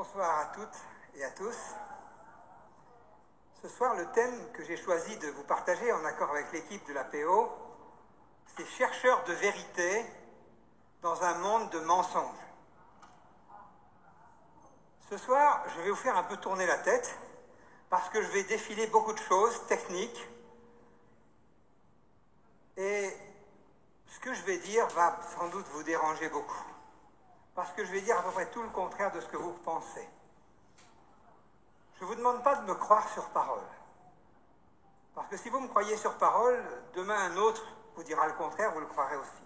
Bonsoir à toutes et à tous. Ce soir, le thème que j'ai choisi de vous partager en accord avec l'équipe de l'APO, c'est « Chercheurs de vérité dans un monde de mensonges ». Ce soir, je vais vous faire un peu tourner la tête parce que je vais défiler beaucoup de choses techniques et ce que je vais dire va sans doute vous déranger beaucoup parce que je vais dire à peu près tout le contraire de ce que vous pensez. Je ne vous demande pas de me croire sur parole. Parce que si vous me croyez sur parole, demain un autre vous dira le contraire, vous le croirez aussi.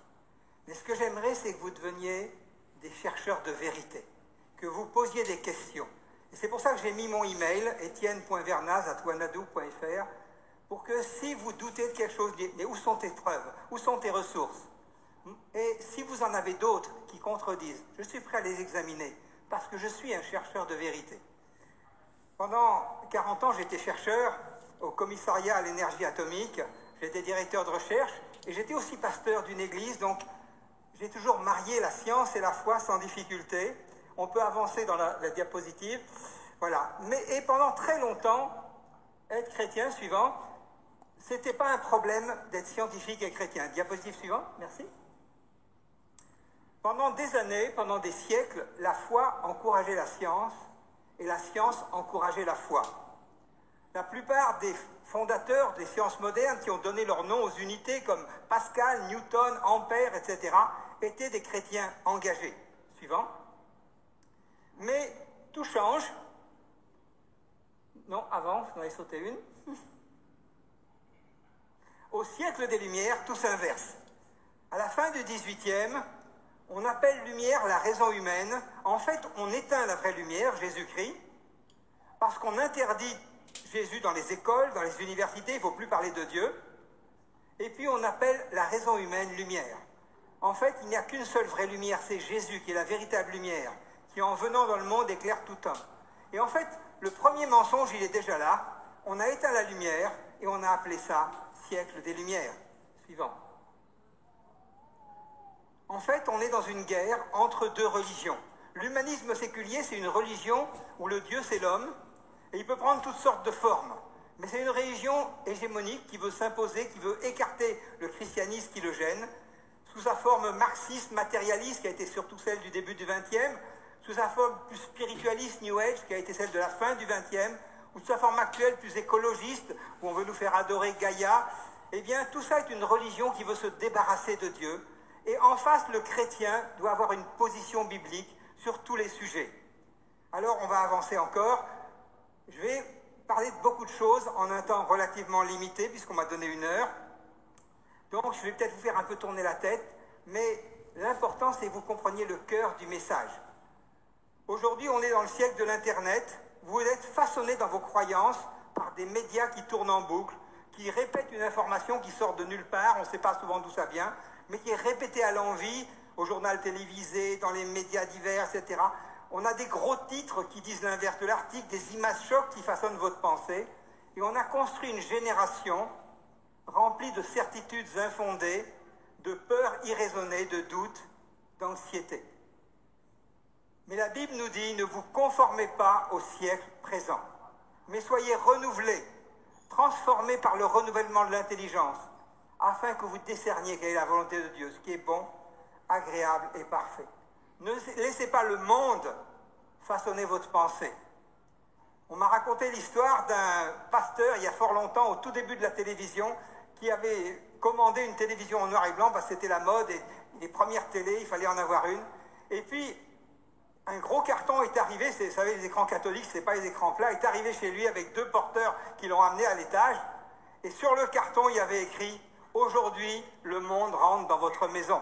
Mais ce que j'aimerais, c'est que vous deveniez des chercheurs de vérité, que vous posiez des questions. Et c'est pour ça que j'ai mis mon email, etienne.vernaz@wanadoo.fr, pour que si vous doutez de quelque chose, mais où sont tes preuves, où sont tes ressources? Et si vous en avez d'autres qui contredisent, je suis prêt à les examiner, parce que je suis un chercheur de vérité. Pendant 40 ans, j'étais chercheur au commissariat à l'énergie atomique, j'étais directeur de recherche, et j'étais aussi pasteur d'une église, donc j'ai toujours marié la science et la foi sans difficulté. On peut avancer dans la diapositive. Voilà. Et pendant très longtemps, être chrétien, suivant, c'était pas un problème d'être scientifique et chrétien. Diapositive suivante, merci. Pendant des années, pendant des siècles, la foi encourageait la science et la science encourageait la foi. La plupart des fondateurs des sciences modernes qui ont donné leur nom aux unités comme Pascal, Newton, Ampère, etc., étaient des chrétiens engagés. Suivant. Mais tout change. Non, avant, vous en avez sauté une. Au siècle des Lumières, tout s'inverse. À la fin du XVIIIe, on appelle lumière la raison humaine. En fait, on éteint la vraie lumière, Jésus-Christ, parce qu'on interdit Jésus dans les écoles, dans les universités, il ne faut plus parler de Dieu. Et puis on appelle la raison humaine lumière. En fait, il n'y a qu'une seule vraie lumière, c'est Jésus qui est la véritable lumière, qui en venant dans le monde éclaire tout homme. Et en fait, le premier mensonge, il est déjà là. On a éteint la lumière et on a appelé ça siècle des Lumières. Suivant. En fait, on est dans une guerre entre deux religions. L'humanisme séculier, c'est une religion où le Dieu, c'est l'homme, et il peut prendre toutes sortes de formes. Mais c'est une religion hégémonique qui veut s'imposer, qui veut écarter le christianisme qui le gêne, sous sa forme marxiste, matérialiste, qui a été surtout celle du début du XXe, sous sa forme plus spiritualiste, New Age, qui a été celle de la fin du XXe, ou sous sa forme actuelle plus écologiste, où on veut nous faire adorer Gaïa. Eh bien, tout ça est une religion qui veut se débarrasser de Dieu. Et en face, le chrétien doit avoir une position biblique sur tous les sujets. Alors, on va avancer encore. Je vais parler de beaucoup de choses en un temps relativement limité, puisqu'on m'a donné 1 heure. Donc, je vais peut-être vous faire un peu tourner la tête, mais l'important, c'est que vous compreniez le cœur du message. Aujourd'hui, on est dans le siècle de l'Internet. Vous êtes façonnés dans vos croyances par des médias qui tournent en boucle, qui répètent une information qui sort de nulle part, on ne sait pas souvent d'où ça vient, mais qui est répétée à l'envi, au journal télévisé, dans les médias divers, etc. On a des gros titres qui disent l'inverse de l'article, des images chocs qui façonnent votre pensée, et on a construit une génération remplie de certitudes infondées, de peurs irraisonnées, de doutes, d'anxiété. Mais la Bible nous dit, ne vous conformez pas au siècle présent, mais soyez renouvelés, transformés par le renouvellement de l'intelligence, afin que vous discerniez quelle est la volonté de Dieu, ce qui est bon, agréable et parfait. Ne laissez pas le monde façonner votre pensée. On m'a raconté l'histoire d'un pasteur, il y a fort longtemps, au tout début de la télévision, qui avait commandé une télévision en noir et blanc, parce que c'était la mode, et les premières télés, il fallait en avoir une. Et puis, un gros carton est arrivé, vous savez, les écrans catholiques, ce n'est pas les écrans plats, est arrivé chez lui avec 2 porteurs qui l'ont amené à l'étage, et sur le carton, il y avait écrit « Aujourd'hui, le monde rentre dans votre maison ».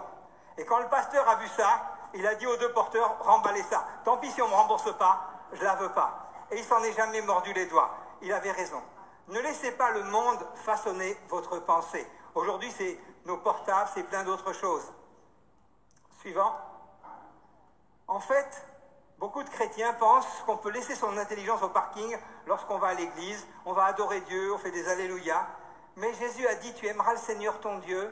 Et quand le pasteur a vu ça, il a dit aux 2 porteurs, remballez ça. Tant pis si on ne me rembourse pas, je ne la veux pas. Et il s'en est jamais mordu les doigts. Il avait raison. Ne laissez pas le monde façonner votre pensée. Aujourd'hui, c'est nos portables, c'est plein d'autres choses. Suivant. En fait, beaucoup de chrétiens pensent qu'on peut laisser son intelligence au parking lorsqu'on va à l'église, on va adorer Dieu, on fait des alléluia. Mais Jésus a dit, tu aimeras le Seigneur ton Dieu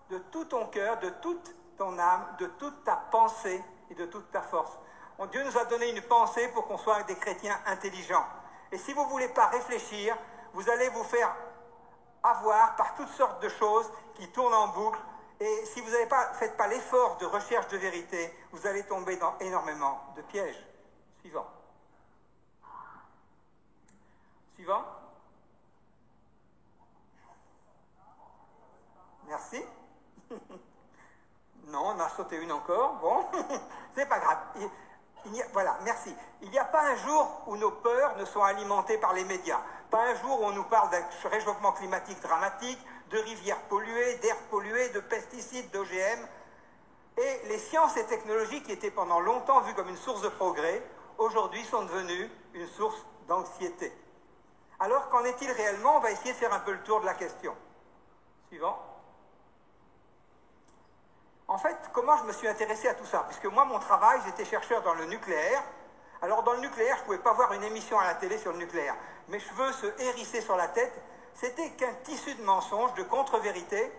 de tout ton cœur, de toute ton âme, de toute ta pensée et de toute ta force. Dieu nous a donné une pensée pour qu'on soit des chrétiens intelligents. Et si vous ne voulez pas réfléchir, vous allez vous faire avoir par toutes sortes de choses qui tournent en boucle. Et si vous ne faites pas l'effort de recherche de vérité, vous allez tomber dans énormément de pièges. Suivant. Suivant. Merci. Non, on a sauté une encore. Bon, c'est pas grave. Voilà, merci. Il n'y a pas un jour où nos peurs ne sont alimentées par les médias. Pas un jour où on nous parle d'un réchauffement climatique dramatique, de rivières polluées, d'air pollué, de pesticides, d'OGM. Et les sciences et technologies qui étaient pendant longtemps vues comme une source de progrès, aujourd'hui sont devenues une source d'anxiété. Alors qu'en est-il réellement? On va essayer de faire un peu le tour de la question. Suivant. En fait, comment je me suis intéressé à tout ça? Puisque moi, mon travail, j'étais chercheur dans le nucléaire. Alors, dans le nucléaire, je ne pouvais pas voir une émission à la télé sur le nucléaire. Mes cheveux se hérissaient sur la tête. C'était qu'un tissu de mensonges, de contre-vérité.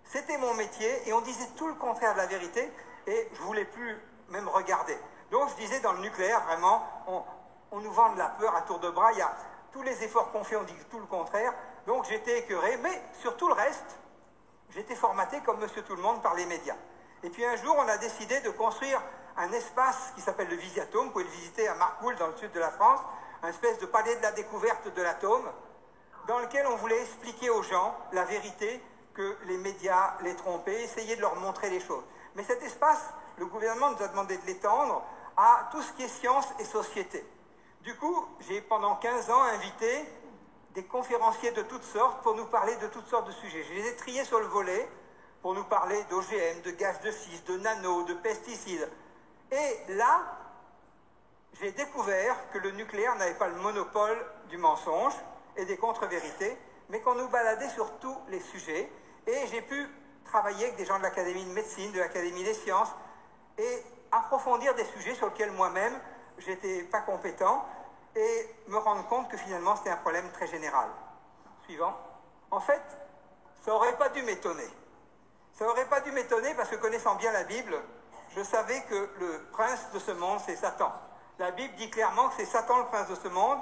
C'était mon métier et on disait tout le contraire de la vérité et je ne voulais plus même regarder. Donc, je disais dans le nucléaire, vraiment, on nous vend de la peur à tour de bras. Il y a tous les efforts qu'on fait, on dit tout le contraire. Donc, j'étais écœuré. Mais sur tout le reste, j'étais formaté comme monsieur tout le monde par les médias. Et puis un jour, on a décidé de construire un espace qui s'appelle le Visiatome. Vous pouvez le visiter à Marcoule, dans le sud de la France, un espèce de palais de la découverte de l'atome, dans lequel on voulait expliquer aux gens la vérité, que les médias les trompaient, essayer de leur montrer les choses. Mais cet espace, le gouvernement nous a demandé de l'étendre à tout ce qui est science et société. Du coup, j'ai pendant 15 ans invité des conférenciers de toutes sortes pour nous parler de toutes sortes de sujets. Je les ai triés sur le volet pour nous parler d'OGM, de gaz de schiste, de nano, de pesticides. Et là, j'ai découvert que le nucléaire n'avait pas le monopole du mensonge et des contre-vérités, mais qu'on nous baladait sur tous les sujets. Et j'ai pu travailler avec des gens de l'Académie de médecine, de l'Académie des sciences, et approfondir des sujets sur lesquels moi-même, je n'étais pas compétent, et me rendre compte que finalement, c'était un problème très général. Suivant. En fait, ça n'aurait pas dû m'étonner. Ça n'aurait pas dû m'étonner parce que connaissant bien la Bible, je savais que le prince de ce monde, c'est Satan. La Bible dit clairement que c'est Satan le prince de ce monde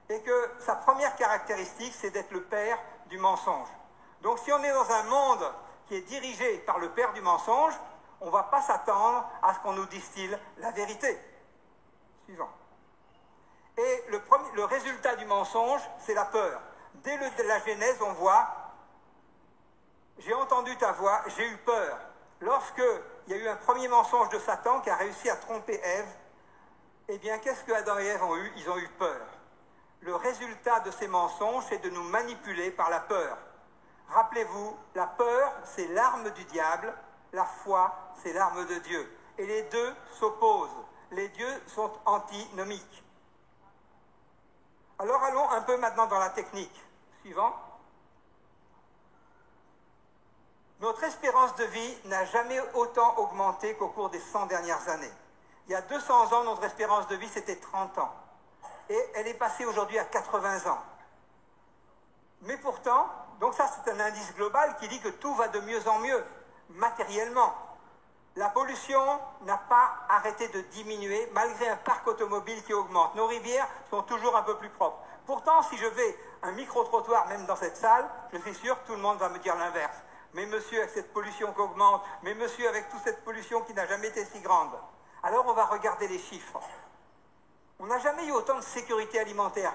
et que sa première caractéristique, c'est d'être le père du mensonge. Donc si on est dans un monde qui est dirigé par le père du mensonge, on ne va pas s'attendre à ce qu'on nous distille la vérité. Suivant. Et le résultat du mensonge, c'est la peur. Dès la Genèse, on voit « J'ai entendu ta voix, j'ai eu peur ». Lorsqu'il y a eu un premier mensonge de Satan qui a réussi à tromper Ève, eh bien, qu'est-ce que Adam et Ève ont eu? Ils ont eu peur. Le résultat de ces mensonges, c'est de nous manipuler par la peur. Rappelez-vous, la peur, c'est l'arme du diable, la foi, c'est l'arme de Dieu. Et les deux s'opposent. Les dieux sont antinomiques. Alors allons un peu maintenant dans la technique. Suivant. Notre espérance de vie n'a jamais autant augmenté qu'au cours des 100 dernières années. Il y a 200 ans, notre espérance de vie, c'était 30 ans. Et elle est passée aujourd'hui à 80 ans. Mais pourtant, donc ça c'est un indice global qui dit que tout va de mieux en mieux, matériellement. La pollution n'a pas arrêté de diminuer malgré un parc automobile qui augmente. Nos rivières sont toujours un peu plus propres. Pourtant, si je vais un micro-trottoir, même dans cette salle, je suis sûr que tout le monde va me dire l'inverse. Mais monsieur, avec cette pollution qui augmente, mais monsieur, avec toute cette pollution qui n'a jamais été si grande. Alors on va regarder les chiffres. On n'a jamais eu autant de sécurité alimentaire.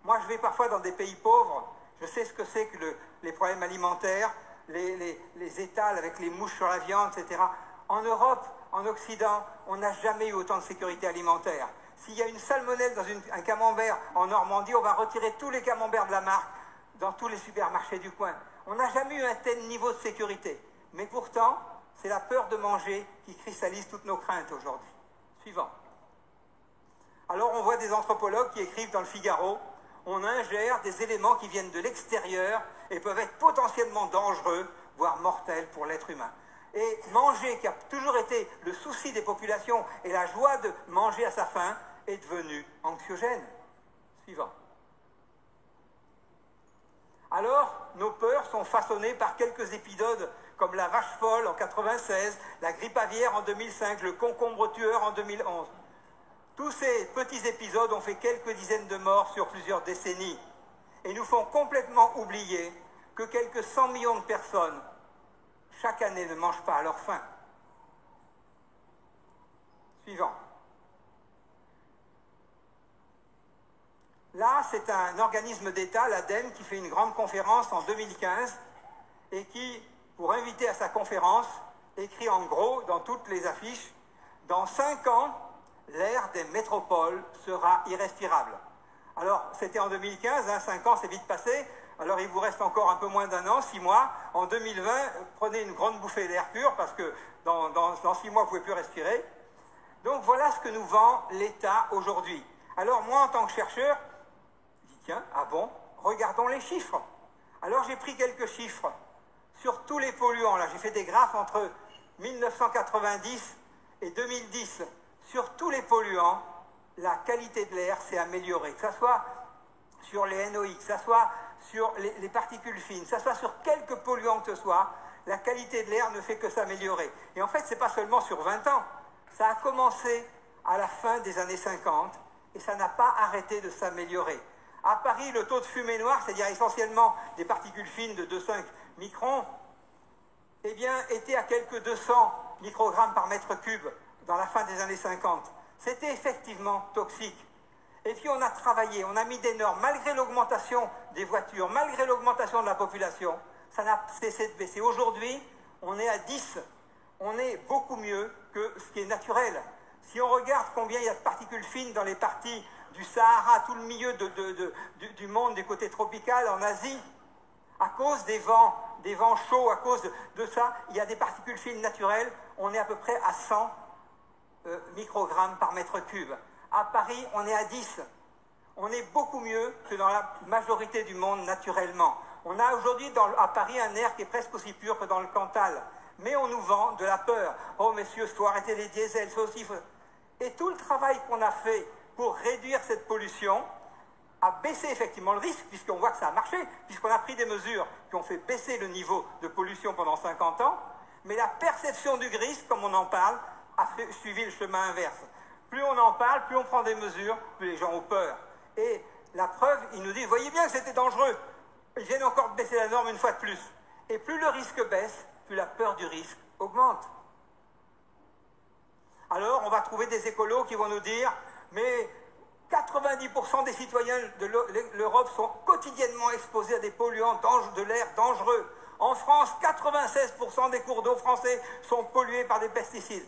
Moi, je vais parfois dans des pays pauvres, je sais ce que c'est que les problèmes alimentaires, les étals avec les mouches sur la viande, etc. En Europe, en Occident, on n'a jamais eu autant de sécurité alimentaire. S'il y a une salmonelle dans un camembert en Normandie, on va retirer tous les camemberts de la marque dans tous les supermarchés du coin. On n'a jamais eu un tel niveau de sécurité. Mais pourtant, c'est la peur de manger qui cristallise toutes nos craintes aujourd'hui. Suivant. Alors on voit des anthropologues qui écrivent dans le Figaro, on ingère des éléments qui viennent de l'extérieur et peuvent être potentiellement dangereux, voire mortels pour l'être humain. Et manger, qui a toujours été le souci des populations et la joie de manger à sa faim, est devenu anxiogène. Suivant. Alors, nos peurs sont façonnées par quelques épisodes comme la vache folle en 96, la grippe aviaire en 2005, le concombre tueur en 2011. Tous ces petits épisodes ont fait quelques dizaines de morts sur plusieurs décennies et nous font complètement oublier que quelques 100 millions de personnes chaque année ne mangent pas à leur faim. Suivant. Là, c'est un organisme d'État, l'ADEME, qui fait une grande conférence en 2015 et qui, pour inviter à sa conférence, écrit en gros dans toutes les affiches « Dans 5 ans, l'air des métropoles sera irrespirable ». Alors, c'était en 2015, 5 ans, c'est vite passé. Alors, il vous reste encore un peu moins d'un an, 6 mois. En 2020, prenez une grande bouffée d'air pur parce que dans 6 mois, vous ne pouvez plus respirer. Donc, voilà ce que nous vend l'État aujourd'hui. Alors, moi, en tant que chercheur, je dis, tiens, ah bon, regardons les chiffres. Alors, j'ai pris quelques chiffres sur tous les polluants. Là, j'ai fait des graphes entre 1990 et 2010. Sur tous les polluants, la qualité de l'air s'est améliorée, que ce soit sur les NOx, que ce soit sur les particules fines, que ce soit sur quelques polluants que ce soit, la qualité de l'air ne fait que s'améliorer. Et en fait, ce n'est pas seulement sur 20 ans. Ça a commencé à la fin des années 50 et ça n'a pas arrêté de s'améliorer. À Paris, le taux de fumée noire, c'est-à-dire essentiellement des particules fines de 2,5 microns, eh bien, était à quelques 200 microgrammes par mètre cube dans la fin des années 50. C'était effectivement toxique. Et puis on a travaillé, on a mis des normes, malgré l'augmentation des voitures, malgré l'augmentation de la population, ça n'a cessé de baisser. Aujourd'hui, on est à 10. On est beaucoup mieux que ce qui est naturel. Si on regarde combien il y a de particules fines dans les parties du Sahara, tout le milieu du monde, du côté tropical, en Asie, à cause des vents chauds, à cause de ça, il y a des particules fines naturelles, on est à peu près à 100 microgrammes par mètre cube. À Paris, on est à 10. On est beaucoup mieux que dans la majorité du monde naturellement. On a aujourd'hui à Paris un air qui est presque aussi pur que dans le Cantal. Mais on nous vend de la peur. Oh messieurs, il faut arrêter les diesels, ça aussi. Et tout le travail qu'on a fait pour réduire cette pollution a baissé effectivement le risque, puisqu'on voit que ça a marché, puisqu'on a pris des mesures qui ont fait baisser le niveau de pollution pendant 50 ans. Mais la perception du risque, comme on en parle, a suivi le chemin inverse. Plus on en parle, plus on prend des mesures, plus les gens ont peur. Et la preuve, ils nous disent, voyez bien que c'était dangereux. Ils viennent encore de baisser la norme une fois de plus. Et plus le risque baisse, plus la peur du risque augmente. Alors, on va trouver des écolos qui vont nous dire, mais 90% des citoyens de l'Europe sont quotidiennement exposés à des polluants de l'air dangereux. En France, 96% des cours d'eau français sont pollués par des pesticides.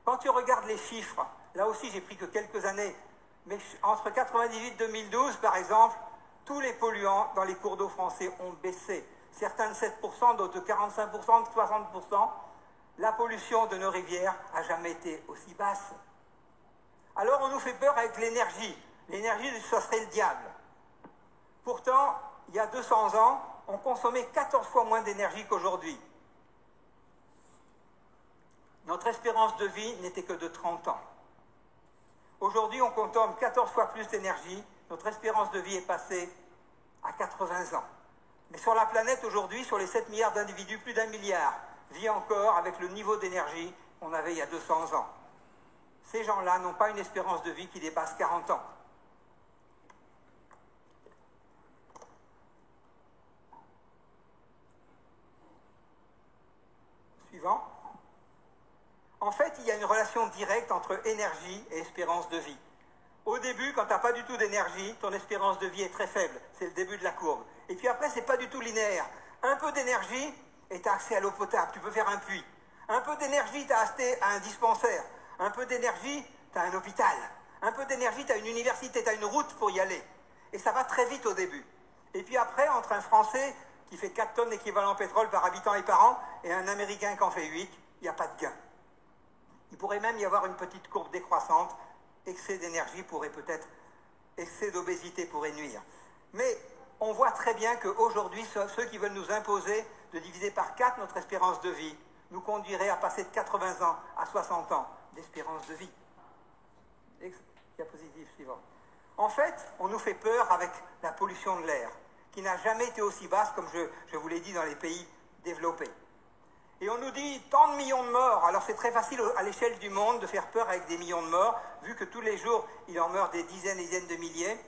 Quand tu regardes les chiffres, là aussi j'ai pris que quelques années, mais entre 1998 et 2012 par exemple, tous les polluants dans les cours d'eau français ont baissé. Certains de 7%, d'autres de 45%, de 60%. La pollution de nos rivières n'a jamais été aussi basse. Alors on nous fait peur avec l'énergie. L'énergie, ça serait le diable. Pourtant, il y a 200 ans, on consommait 14 fois moins d'énergie qu'aujourd'hui. Notre espérance de vie n'était que de 30 ans. Aujourd'hui, on consomme 14 fois plus d'énergie. Notre espérance de vie est passée à 80 ans. Mais sur la planète aujourd'hui, sur les 7 milliards d'individus, plus d'1 milliard vit encore avec le niveau d'énergie qu'on avait il y a 200 ans. Ces gens-là n'ont pas une espérance de vie qui dépasse 40 ans. Suivant. En fait, il y a une relation directe entre énergie et espérance de vie. Au début, quand tu n'as pas du tout d'énergie, ton espérance de vie est très faible. C'est le début de la courbe. Et puis après, ce n'est pas du tout linéaire. Un peu d'énergie et tu as accès à l'eau potable. Tu peux faire un puits. Un peu d'énergie, tu as accès à un dispensaire. Un peu d'énergie, tu as un hôpital. Un peu d'énergie, tu as une université, tu as une route pour y aller. Et ça va très vite au début. Et puis après, entre un Français qui fait 4 tonnes d'équivalent pétrole par habitant et par an et un Américain qui en fait 8, il n'y a pas de gain. Il pourrait même y avoir une petite courbe décroissante. Excès d'énergie pourrait peut-être, excès d'obésité pourrait nuire. Mais on voit très bien qu'aujourd'hui, ceux qui veulent nous imposer de diviser par 4 notre espérance de vie nous conduiraient à passer de 80 ans à 60 ans d'espérance de vie. Diapositive suivante. En fait, on nous fait peur avec la pollution de l'air, qui n'a jamais été aussi basse, comme je vous l'ai dit, dans les pays développés. Et on nous dit tant de millions de morts. Alors c'est très facile à l'échelle du monde de faire peur avec des millions de morts, vu que tous les jours, il en meurt des dizaines et dizaines de milliers.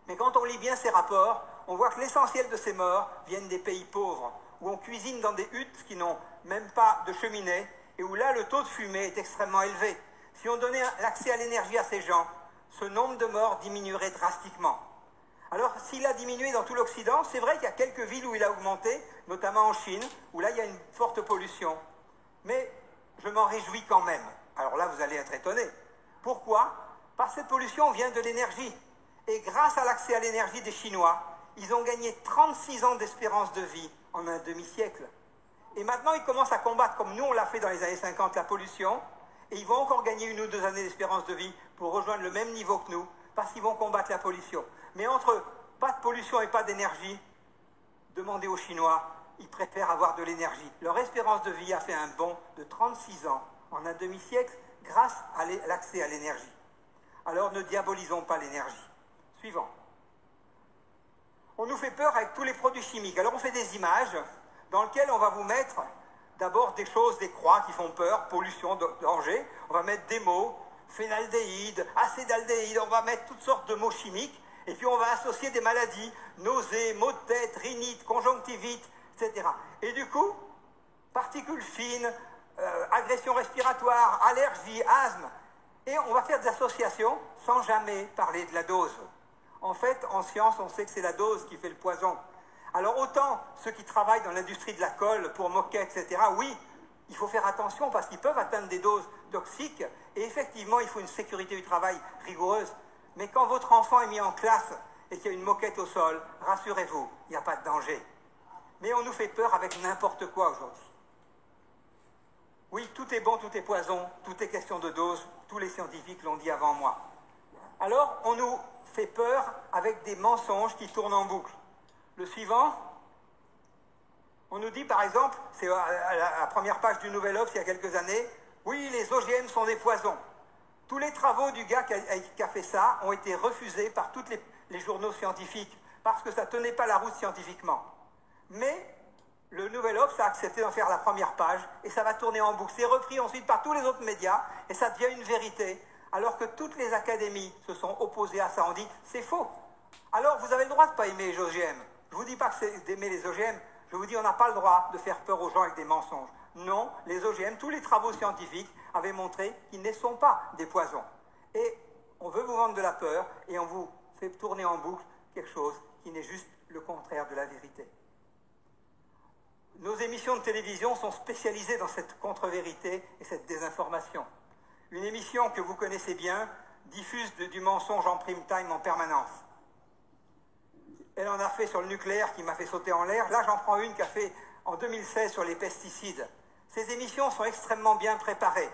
Mais quand on lit bien ces rapports, on voit que l'essentiel de ces morts viennent des pays pauvres, où on cuisine dans des huttes qui n'ont même pas de cheminée, et où là, le taux de fumée est extrêmement élevé. Si on donnait l'accès à l'énergie à ces gens, ce nombre de morts diminuerait drastiquement. Alors, s'il a diminué dans tout l'Occident, c'est vrai qu'il y a quelques villes où il a augmenté, notamment en Chine, où là, il y a une forte pollution. Mais je m'en réjouis quand même. Alors là, vous allez être étonnés. Pourquoi? Parce que cette pollution vient de l'énergie. Et grâce à l'accès à l'énergie des Chinois, ils ont gagné 36 ans d'espérance de vie en un demi-siècle. Et maintenant, ils commencent à combattre, comme nous on l'a fait dans les années 50, la pollution, et ils vont encore gagner 1 ou 2 années d'espérance de vie pour rejoindre le même niveau que nous, parce qu'ils vont combattre la pollution. Mais entre pas de pollution et pas d'énergie, demandez aux Chinois, ils préfèrent avoir de l'énergie. Leur espérance de vie a fait un bond de 36 ans en un demi-siècle grâce à l'accès à l'énergie. Alors ne diabolisons pas l'énergie. Suivant. On nous fait peur avec tous les produits chimiques. Alors on fait des images dans lesquelles on va vous mettre d'abord des choses, des croix qui font peur, pollution, danger. On va mettre des mots, phénaldéhyde, acétaldéhyde, on va mettre toutes sortes de mots chimiques. Et puis on va associer des maladies, nausées, maux de tête, rhinite, conjonctivite, etc. Et du coup, particules fines, agression respiratoire, allergie, asthme. Et on va faire des associations sans jamais parler de la dose. En fait, en science, on sait que c'est la dose qui fait le poison. Alors autant ceux qui travaillent dans l'industrie de la colle pour moquette, etc., oui, il faut faire attention parce qu'ils peuvent atteindre des doses toxiques. Et effectivement, il faut une sécurité du travail rigoureuse. Mais quand votre enfant est mis en classe et qu'il y a une moquette au sol, rassurez-vous, il n'y a pas de danger. Mais on nous fait peur avec n'importe quoi aujourd'hui. Oui, tout est bon, tout est poison, tout est question de dose, tous les scientifiques l'ont dit avant moi. Alors, on nous fait peur avec des mensonges qui tournent en boucle. Le suivant, on nous dit par exemple, c'est à la première page du Nouvel Obs il y a quelques années, oui, les OGM sont des poisons. Tous les travaux du gars qui a fait ça ont été refusés par tous les journaux scientifiques parce que ça ne tenait pas la route scientifiquement. Mais le Nouvel Obs a accepté d'en faire la première page et ça va tourner en boucle. C'est repris ensuite par tous les autres médias et ça devient une vérité. Alors que toutes les académies se sont opposées à ça. On dit c'est faux. Alors vous avez le droit de ne pas aimer les OGM. Je ne vous dis pas que c'est d'aimer les OGM. Je vous dis on n'a pas le droit de faire peur aux gens avec des mensonges. Non, les OGM, tous les travaux scientifiques avaient montré qu'ils ne sont pas des poisons. Et on veut vous vendre de la peur et on vous fait tourner en boucle quelque chose qui n'est juste le contraire de la vérité. Nos émissions de télévision sont spécialisées dans cette contre-vérité et cette désinformation. Une émission que vous connaissez bien diffuse du mensonge en prime time en permanence. Elle en a fait sur le nucléaire qui m'a fait sauter en l'air. Là, j'en prends une qui a fait en 2016 sur les pesticides. Ces émissions sont extrêmement bien préparées.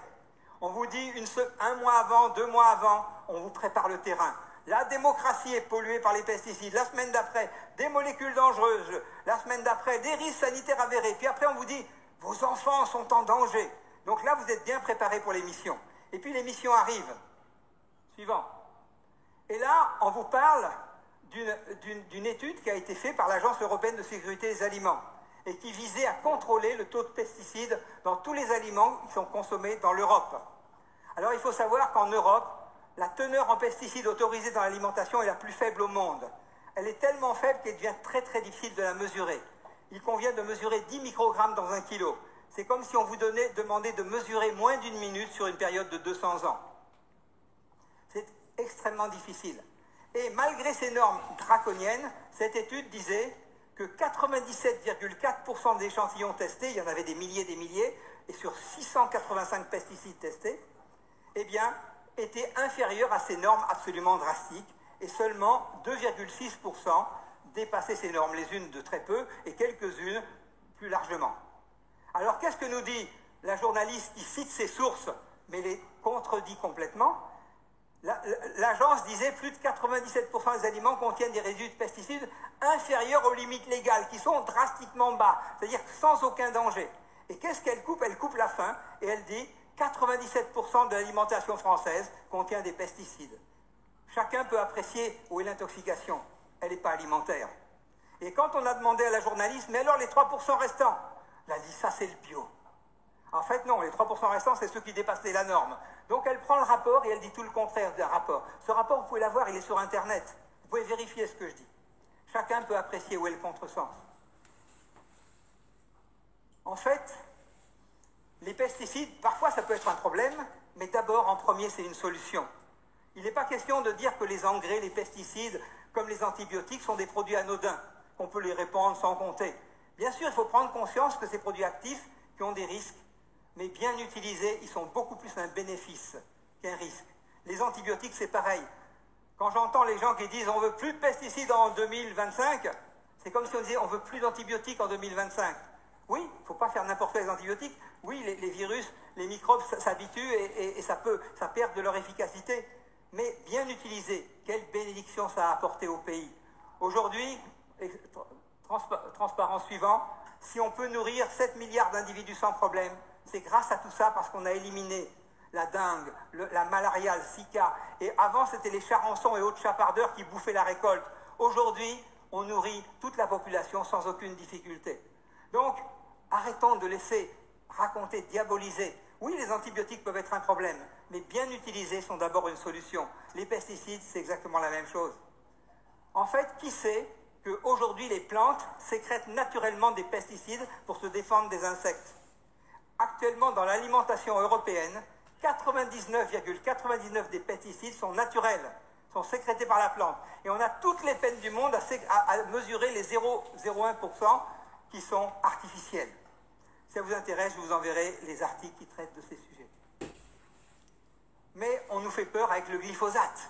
On vous dit un mois avant, 2 mois avant, on vous prépare le terrain. La démocratie est polluée par les pesticides. La semaine d'après, des molécules dangereuses. La semaine d'après, des risques sanitaires avérés. Puis après, on vous dit, vos enfants sont en danger. Donc là, vous êtes bien préparés pour l'émission. Et puis l'émission arrive. Suivant. Et là, on vous parle d'une étude qui a été faite par l'Agence européenne de sécurité des aliments et qui visait à contrôler le taux de pesticides dans tous les aliments qui sont consommés dans l'Europe. Alors il faut savoir qu'en Europe, la teneur en pesticides autorisée dans l'alimentation est la plus faible au monde. Elle est tellement faible qu'elle devient très très difficile de la mesurer. Il convient de mesurer 10 microgrammes dans 1 kilo. C'est comme si on vous demandait de mesurer moins d'1 minute sur une période de 200 ans. C'est extrêmement difficile. Et malgré ces normes draconiennes, cette étude disait que 97,4% des échantillons testés, il y en avait des milliers, et sur 685 pesticides testés, eh bien, étaient inférieurs à ces normes absolument drastiques, et seulement 2,6% dépassaient ces normes, les unes de très peu, et quelques-unes plus largement. Alors qu'est-ce que nous dit la journaliste qui cite ces sources, mais les contredit complètement? L'agence disait plus de 97% des aliments contiennent des résidus de pesticides inférieurs aux limites légales, qui sont drastiquement bas, c'est-à-dire sans aucun danger. Et qu'est-ce qu'elle coupe? Elle coupe la fin, et elle dit 97% de l'alimentation française contient des pesticides. Chacun peut apprécier où est l'intoxication, elle n'est pas alimentaire. Et quand on a demandé à la journaliste, mais alors les 3% restants? Elle a dit, ça c'est le bio. En fait, non, les 3% restants, c'est ceux qui dépassaient la norme. Donc elle prend le rapport et elle dit tout le contraire d'un rapport. Ce rapport, vous pouvez l'avoir, il est sur Internet. Vous pouvez vérifier ce que je dis. Chacun peut apprécier où est le contresens. En fait, les pesticides, parfois ça peut être un problème, mais d'abord, en premier, c'est une solution. Il n'est pas question de dire que les engrais, les pesticides, comme les antibiotiques, sont des produits anodins, qu'on peut les répandre sans compter. Bien sûr, il faut prendre conscience que ces produits actifs, qui ont des risques, mais bien utilisés, ils sont beaucoup plus un bénéfice qu'un risque. Les antibiotiques, c'est pareil. Quand j'entends les gens qui disent « on ne veut plus de pesticides en 2025 », c'est comme si on disait « on ne veut plus d'antibiotiques en 2025 ». Oui, il ne faut pas faire n'importe quels antibiotiques. Oui, les virus, les microbes s'habituent et ça perd de leur efficacité. Mais bien utilisé, quelle bénédiction ça a apporté au pays. Aujourd'hui, transparent suivant, si on peut nourrir 7 milliards d'individus sans problème, c'est grâce à tout ça parce qu'on a éliminé la dengue, la malaria, le Zika. Et avant, c'était les charançons et autres chapardeurs qui bouffaient la récolte. Aujourd'hui, on nourrit toute la population sans aucune difficulté. Donc, arrêtons de laisser raconter, diaboliser. Oui, les antibiotiques peuvent être un problème, mais bien utilisés sont d'abord une solution. Les pesticides, c'est exactement la même chose. En fait, qui sait qu'aujourd'hui, les plantes sécrètent naturellement des pesticides pour se défendre des insectes? Actuellement, dans l'alimentation européenne, 99,99% des pesticides sont naturels, sont sécrétés par la plante. Et on a toutes les peines du monde à mesurer les 0,01% qui sont artificiels. Si ça vous intéresse, je vous enverrai les articles qui traitent de ces sujets. Mais on nous fait peur avec le glyphosate.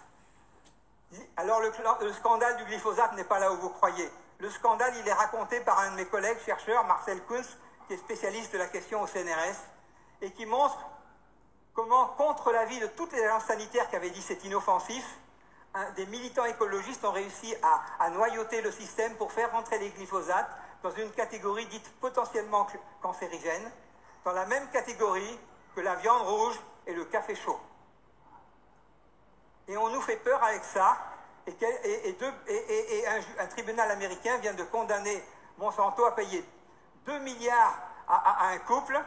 Alors le scandale du glyphosate n'est pas là où vous croyez. Le scandale, il est raconté par un de mes collègues chercheurs, Marcel Kunz, qui est spécialiste de la question au CNRS, et qui montre comment, contre l'avis de toutes les agences sanitaires qui avaient dit c'est inoffensif, des militants écologistes ont réussi à noyauter le système pour faire rentrer les glyphosates dans une catégorie dite potentiellement cancérigène, dans la même catégorie que la viande rouge et le café chaud. Et on nous fait peur avec ça, et un tribunal américain vient de condamner Monsanto à payer 2 milliards à un couple,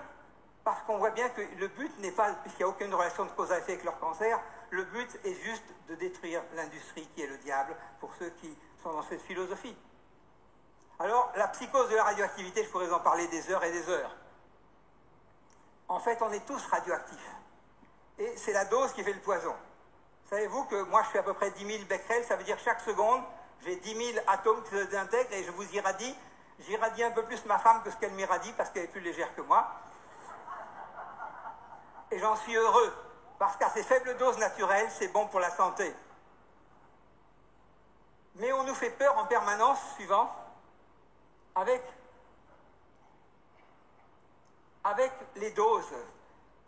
parce qu'on voit bien que le but n'est pas, puisqu'il n'y a aucune relation de cause à effet avec leur cancer, le but est juste de détruire l'industrie qui est le diable, pour ceux qui sont dans cette philosophie. Alors, la psychose de la radioactivité, je pourrais en parler des heures et des heures. En fait, on est tous radioactifs. Et c'est la dose qui fait le poison. Savez-vous que moi, je fais à peu près 10 000 becquerels, ça veut dire chaque seconde, j'ai 10 000 atomes qui se désintègrent, et je vous irradie. J'irradie un peu plus ma femme que ce qu'elle m'irradie, parce qu'elle est plus légère que moi. Et j'en suis heureux, parce qu'à ces faibles doses naturelles, c'est bon pour la santé. Mais on nous fait peur en permanence, suivant, avec les doses.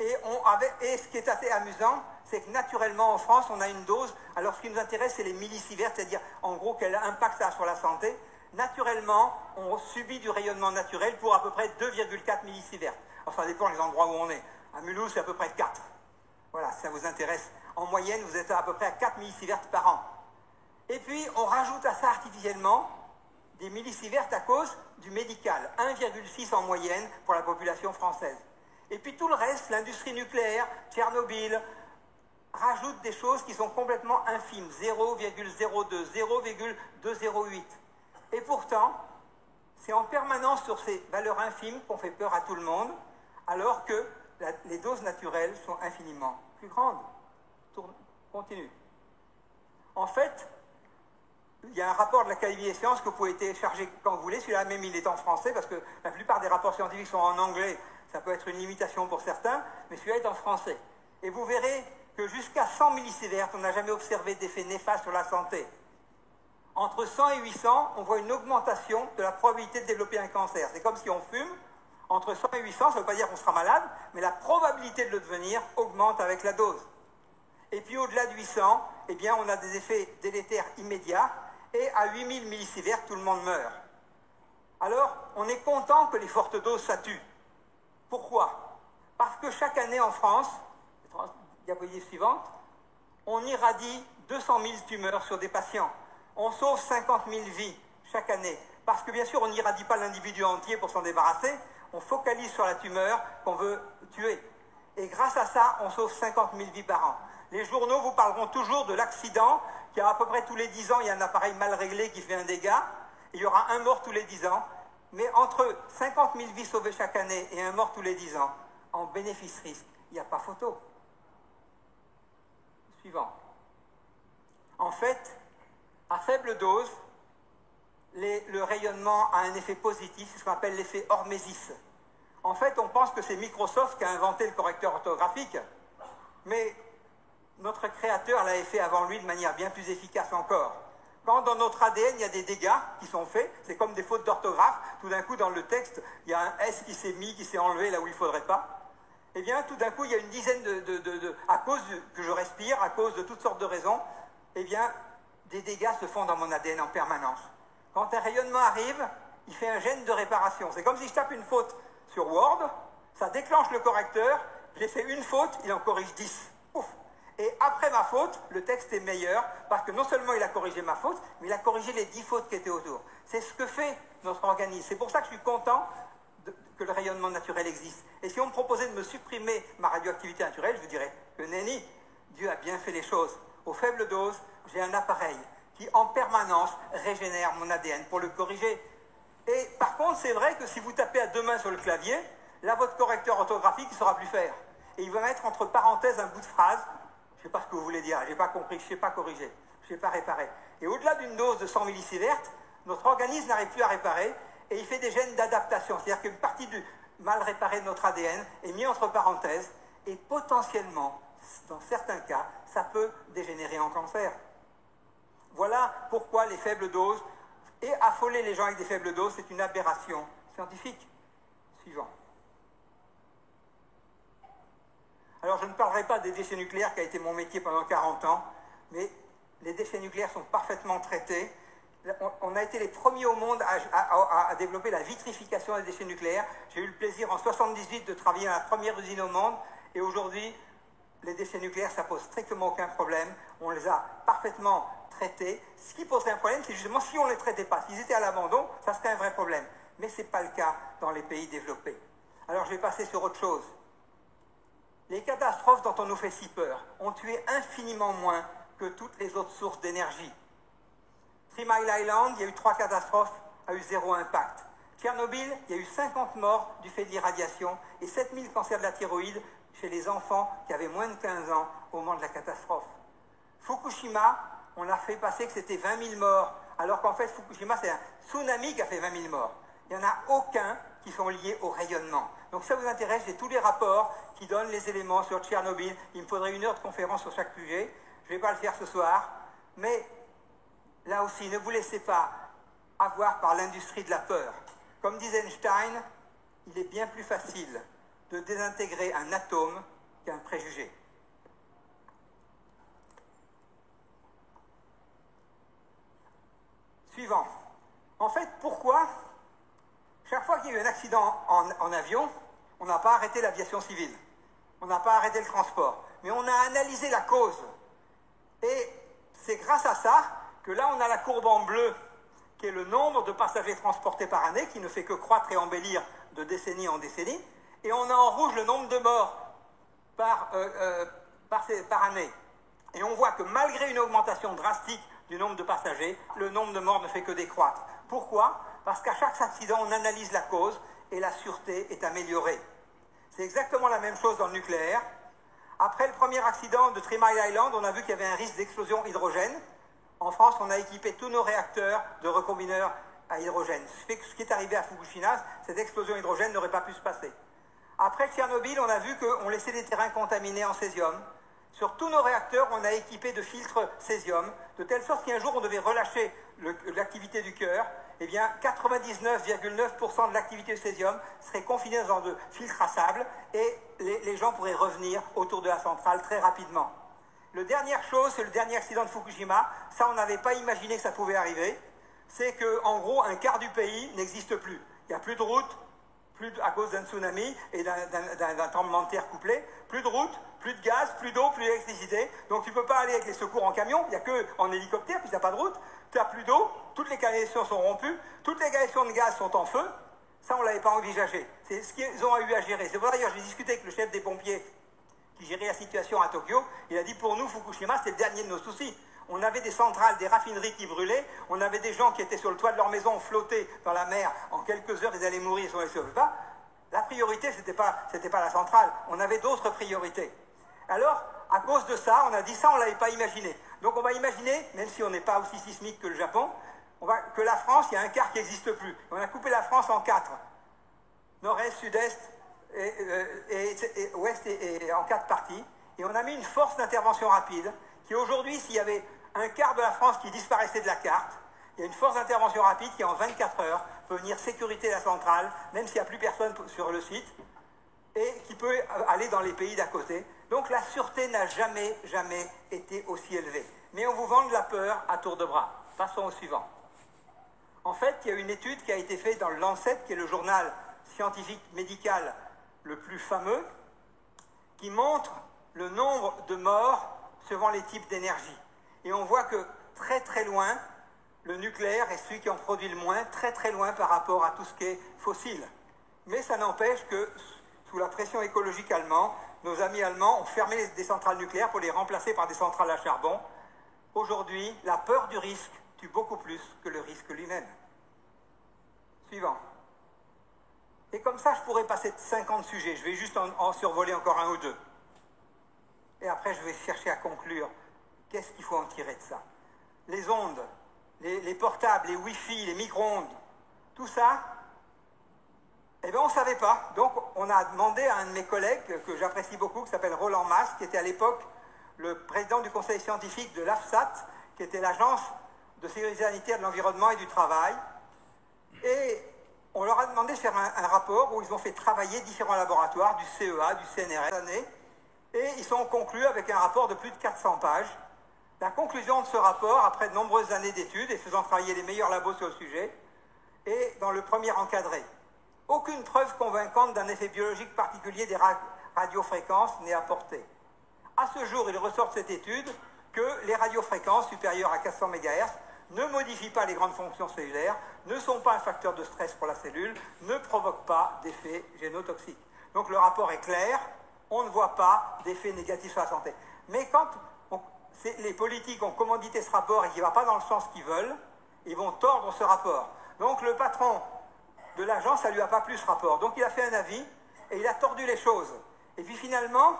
Et ce qui est assez amusant, c'est que naturellement en France, on a une dose. Alors ce qui nous intéresse, c'est les millisieverts, c'est-à-dire en gros quel impact ça a sur la santé. Naturellement, on subit du rayonnement naturel pour à peu près 2,4 millisieverts. Alors ça dépend des endroits où on est. À Mulhouse, c'est à peu près 4. Voilà, si ça vous intéresse. En moyenne, vous êtes à peu près à 4 millisieverts par an. Et puis, on rajoute à ça artificiellement des millisieverts à cause du médical. 1,6 en moyenne pour la population française. Et puis tout le reste, l'industrie nucléaire, Tchernobyl, rajoute des choses qui sont complètement infimes. 0,02, 0,208. Et pourtant, c'est en permanence sur ces valeurs infimes qu'on fait peur à tout le monde, alors que les doses naturelles sont infiniment plus grandes. Continue. En fait, il y a un rapport de l'Académie des sciences que vous pouvez télécharger quand vous voulez. Celui-là même, il est en français, parce que la plupart des rapports scientifiques sont en anglais. Ça peut être une limitation pour certains, mais celui-là est en français. Et vous verrez que jusqu'à 100 millisieverts, on n'a jamais observé d'effet néfaste sur la santé. Entre 100 et 800, on voit une augmentation de la probabilité de développer un cancer. C'est comme si on fume. Entre 100 et 800, ça ne veut pas dire qu'on sera malade, mais la probabilité de le devenir augmente avec la dose. Et puis au-delà de 800, eh bien, on a des effets délétères immédiats, et à 8000 millisieverts, tout le monde meurt. Alors, on est content que les fortes doses, ça tue. Pourquoi? Parce que chaque année en France, diapositive suivante, on irradie 200 000 tumeurs sur des patients. On sauve 50 000 vies chaque année. Parce que bien sûr, on n'irradie pas l'individu entier pour s'en débarrasser, on focalise sur la tumeur qu'on veut tuer. Et grâce à ça, on sauve 50 000 vies par an. Les journaux vous parleront toujours de l'accident, qui à peu près tous les 10 ans, il y a un appareil mal réglé qui fait un dégât. Il y aura un mort tous les 10 ans. Mais entre 50 000 vies sauvées chaque année et un mort tous les 10 ans, en bénéfice-risque, il n'y a pas photo. Suivant. En fait, à faible dose, le rayonnement a un effet positif, c'est ce qu'on appelle l'effet hormésis. En fait, on pense que c'est Microsoft qui a inventé le correcteur orthographique, mais notre créateur l'avait fait avant lui de manière bien plus efficace encore. Quand dans notre ADN, il y a des dégâts qui sont faits, c'est comme des fautes d'orthographe, tout d'un coup dans le texte, il y a un S qui s'est mis, qui s'est enlevé là où il ne faudrait pas. Eh bien, tout d'un coup, il y a une dizaine à cause que je respire, à cause de toutes sortes de raisons, eh bien, des dégâts se font dans mon ADN en permanence. Quand un rayonnement arrive, il fait un gène de réparation. C'est comme si je tape une faute sur Word, ça déclenche le correcteur, j'ai fait une faute, il en corrige 10. Ouf. Et après ma faute, le texte est meilleur, parce que non seulement il a corrigé ma faute, mais il a corrigé les 10 fautes qui étaient autour. C'est ce que fait notre organisme. C'est pour ça que je suis content que le rayonnement naturel existe. Et si on me proposait de me supprimer ma radioactivité naturelle, je vous dirais que nenni, Dieu a bien fait les choses. Aux faibles doses, j'ai un appareil qui en permanence régénère mon ADN pour le corriger. Et par contre, c'est vrai que si vous tapez à deux mains sur le clavier, là, votre correcteur orthographique ne saura plus faire. Et il va mettre entre parenthèses un bout de phrase. Je ne sais pas ce que vous voulez dire, je n'ai pas compris, je ne sais pas corriger, je ne sais pas réparer. Et au-delà d'une dose de 100 millisieverts, notre organisme n'arrive plus à réparer et il fait des gènes d'adaptation. C'est-à-dire qu'une partie du mal réparé de notre ADN est mise entre parenthèses et potentiellement, dans certains cas, ça peut dégénérer en cancer. Voilà pourquoi les faibles doses, et affoler les gens avec des faibles doses, c'est une aberration scientifique. Suivant. Alors je ne parlerai pas des déchets nucléaires qui a été mon métier pendant 40 ans, mais les déchets nucléaires sont parfaitement traités. On a été les premiers au monde à développer la vitrification des déchets nucléaires. J'ai eu le plaisir en 1978 de travailler à la première usine au monde, et aujourd'hui, les déchets nucléaires, ça pose strictement aucun problème. On les a parfaitement traités. Ce qui poserait un problème, c'est justement si on ne les traitait pas. S'ils étaient à l'abandon, ça serait un vrai problème. Mais ce n'est pas le cas dans les pays développés. Alors je vais passer sur autre chose. Les catastrophes dont on nous fait si peur ont tué infiniment moins que toutes les autres sources d'énergie. 3 Mile Island, il y a eu 3 catastrophes, a eu 0 impact. Tchernobyl, il y a eu 50 morts du fait de l'irradiation et 7000 cancers de la thyroïde chez les enfants qui avaient moins de 15 ans au moment de la catastrophe. Fukushima, on a fait passer que c'était 20 000 morts, alors qu'en fait Fukushima c'est un tsunami qui a fait 20 000 morts. Il n'y en a aucun qui sont liés au rayonnement. Donc si ça vous intéresse, j'ai tous les rapports qui donnent les éléments sur Tchernobyl. Il me faudrait 1 heure de conférence sur chaque sujet. Je ne vais pas le faire ce soir, mais là aussi, ne vous laissez pas avoir par l'industrie de la peur. Comme disait Einstein, il est bien plus facile de désintégrer un atome qu'un préjugé. Suivant. En fait, pourquoi chaque fois qu'il y a eu un accident en avion, on n'a pas arrêté l'aviation civile, on n'a pas arrêté le transport, mais on a analysé la cause. Et c'est grâce à ça que là, on a la courbe en bleu, qui est le nombre de passagers transportés par année, qui ne fait que croître et embellir de décennie en décennie, et on a en rouge le nombre de morts par année. Et on voit que malgré une augmentation drastique du nombre de passagers, le nombre de morts ne fait que décroître. Pourquoi? Parce qu'à chaque accident, on analyse la cause et la sûreté est améliorée. C'est exactement la même chose dans le nucléaire. Après le premier accident de 3 Mile Island, on a vu qu'il y avait un risque d'explosion hydrogène. En France, on a équipé tous nos réacteurs de recombineurs à hydrogène. Ce qui est arrivé à Fukushima, cette explosion hydrogène n'aurait pas pu se passer. Après Tchernobyl, on a vu qu'on laissait des terrains contaminés en césium. Sur tous nos réacteurs, on a équipé de filtres césium, de telle sorte qu'un jour, on devait relâcher l'activité du cœur. Eh bien, 99,9% de l'activité du césium serait confinée dans de filtres à sable et les gens pourraient revenir autour de la centrale très rapidement. La dernière chose, c'est le dernier accident de Fukushima. Ça, on n'avait pas imaginé que ça pouvait arriver. C'est qu'en gros, un quart du pays n'existe plus. Il n'y a plus de route, à cause d'un tsunami et d'un tremblement de terre couplé. Plus de route, plus de gaz, plus d'eau, plus d'électricité. Donc tu ne peux pas aller avec les secours en camion, il n'y a qu'en hélicoptère, puis il n'y a pas de route. Tu n'as plus d'eau, toutes les canalisations sont rompues, toutes les canalisations de gaz sont en feu. Ça, on ne l'avait pas envisagé. C'est ce qu'ils ont eu à gérer. C'est pour ça, d'ailleurs, j'ai discuté avec le chef des pompiers qui gérait la situation à Tokyo. Il a dit, pour nous, Fukushima, c'était le dernier de nos soucis. On avait des centrales, des raffineries qui brûlaient. On avait des gens qui étaient sur le toit de leur maison, flottés dans la mer. En quelques heures, ils allaient mourir si on ne les sauvait pas. La priorité, ce n'était pas la centrale. On avait d'autres priorités. Alors, à cause de ça, on a dit ça, on ne l'avait pas imaginé. Donc on va imaginer, même si on n'est pas aussi sismique que le Japon, que la France, il y a un quart qui n'existe plus. On a coupé la France en 4. Nord-Est, Sud-Est, et Ouest et en 4 parties. Et on a mis une force d'intervention rapide qui aujourd'hui, s'il y avait un quart de la France qui disparaissait de la carte, il y a une force d'intervention rapide qui en 24 heures peut venir sécuriser la centrale, même s'il n'y a plus personne sur le site, et qui peut aller dans les pays d'à côté. Donc la sûreté n'a jamais été aussi élevée. Mais on vous vend de la peur à tour de bras. Passons au suivant. En fait, il y a une étude qui a été faite dans le Lancet, qui est le journal scientifique médical le plus fameux, qui montre le nombre de morts selon les types d'énergie. Et on voit que très loin, le nucléaire est celui qui en produit le moins, très loin par rapport à tout ce qui est fossile. Mais ça n'empêche que, sous la pression écologique allemande, nos amis allemands ont fermé des centrales nucléaires pour les remplacer par des centrales à charbon. Aujourd'hui, la peur du risque tue beaucoup plus que le risque lui-même. Suivant. Et comme ça, je pourrais passer 50 sujets. Je vais juste en survoler encore un ou deux. Et après, je vais chercher à conclure. Qu'est-ce qu'il faut en tirer de ça? Les ondes, les portables, les Wi-Fi, les micro-ondes, tout ça, eh bien, on ne savait pas. Donc, on a demandé à un de mes collègues, que j'apprécie beaucoup, qui s'appelle Roland Mas, qui était à l'époque le président du conseil scientifique de l'AFSAT, qui était l'agence de sécurité sanitaire de l'environnement et du travail. Et on leur a demandé de faire un rapport où ils ont fait travailler différents laboratoires, du CEA, du CNRS, et ils sont conclus avec un rapport de plus de 400 pages. La conclusion de ce rapport, après de nombreuses années d'études et faisant travailler les meilleurs labos sur le sujet, est dans le premier encadré. Aucune preuve convaincante d'un effet biologique particulier des radiofréquences n'est apportée. À ce jour, il ressort de cette étude que les radiofréquences supérieures à 400 MHz ne modifient pas les grandes fonctions cellulaires, ne sont pas un facteur de stress pour la cellule, ne provoquent pas d'effets génotoxiques. Donc le rapport est clair, on ne voit pas d'effets négatifs sur la santé. Mais quand les politiques ont commandité ce rapport et qu'il ne va pas dans le sens qu'ils veulent, ils vont tordre ce rapport. Donc le patron de l'agence, ça ne lui a pas plu ce rapport. Donc il a fait un avis et il a tordu les choses. Et puis finalement,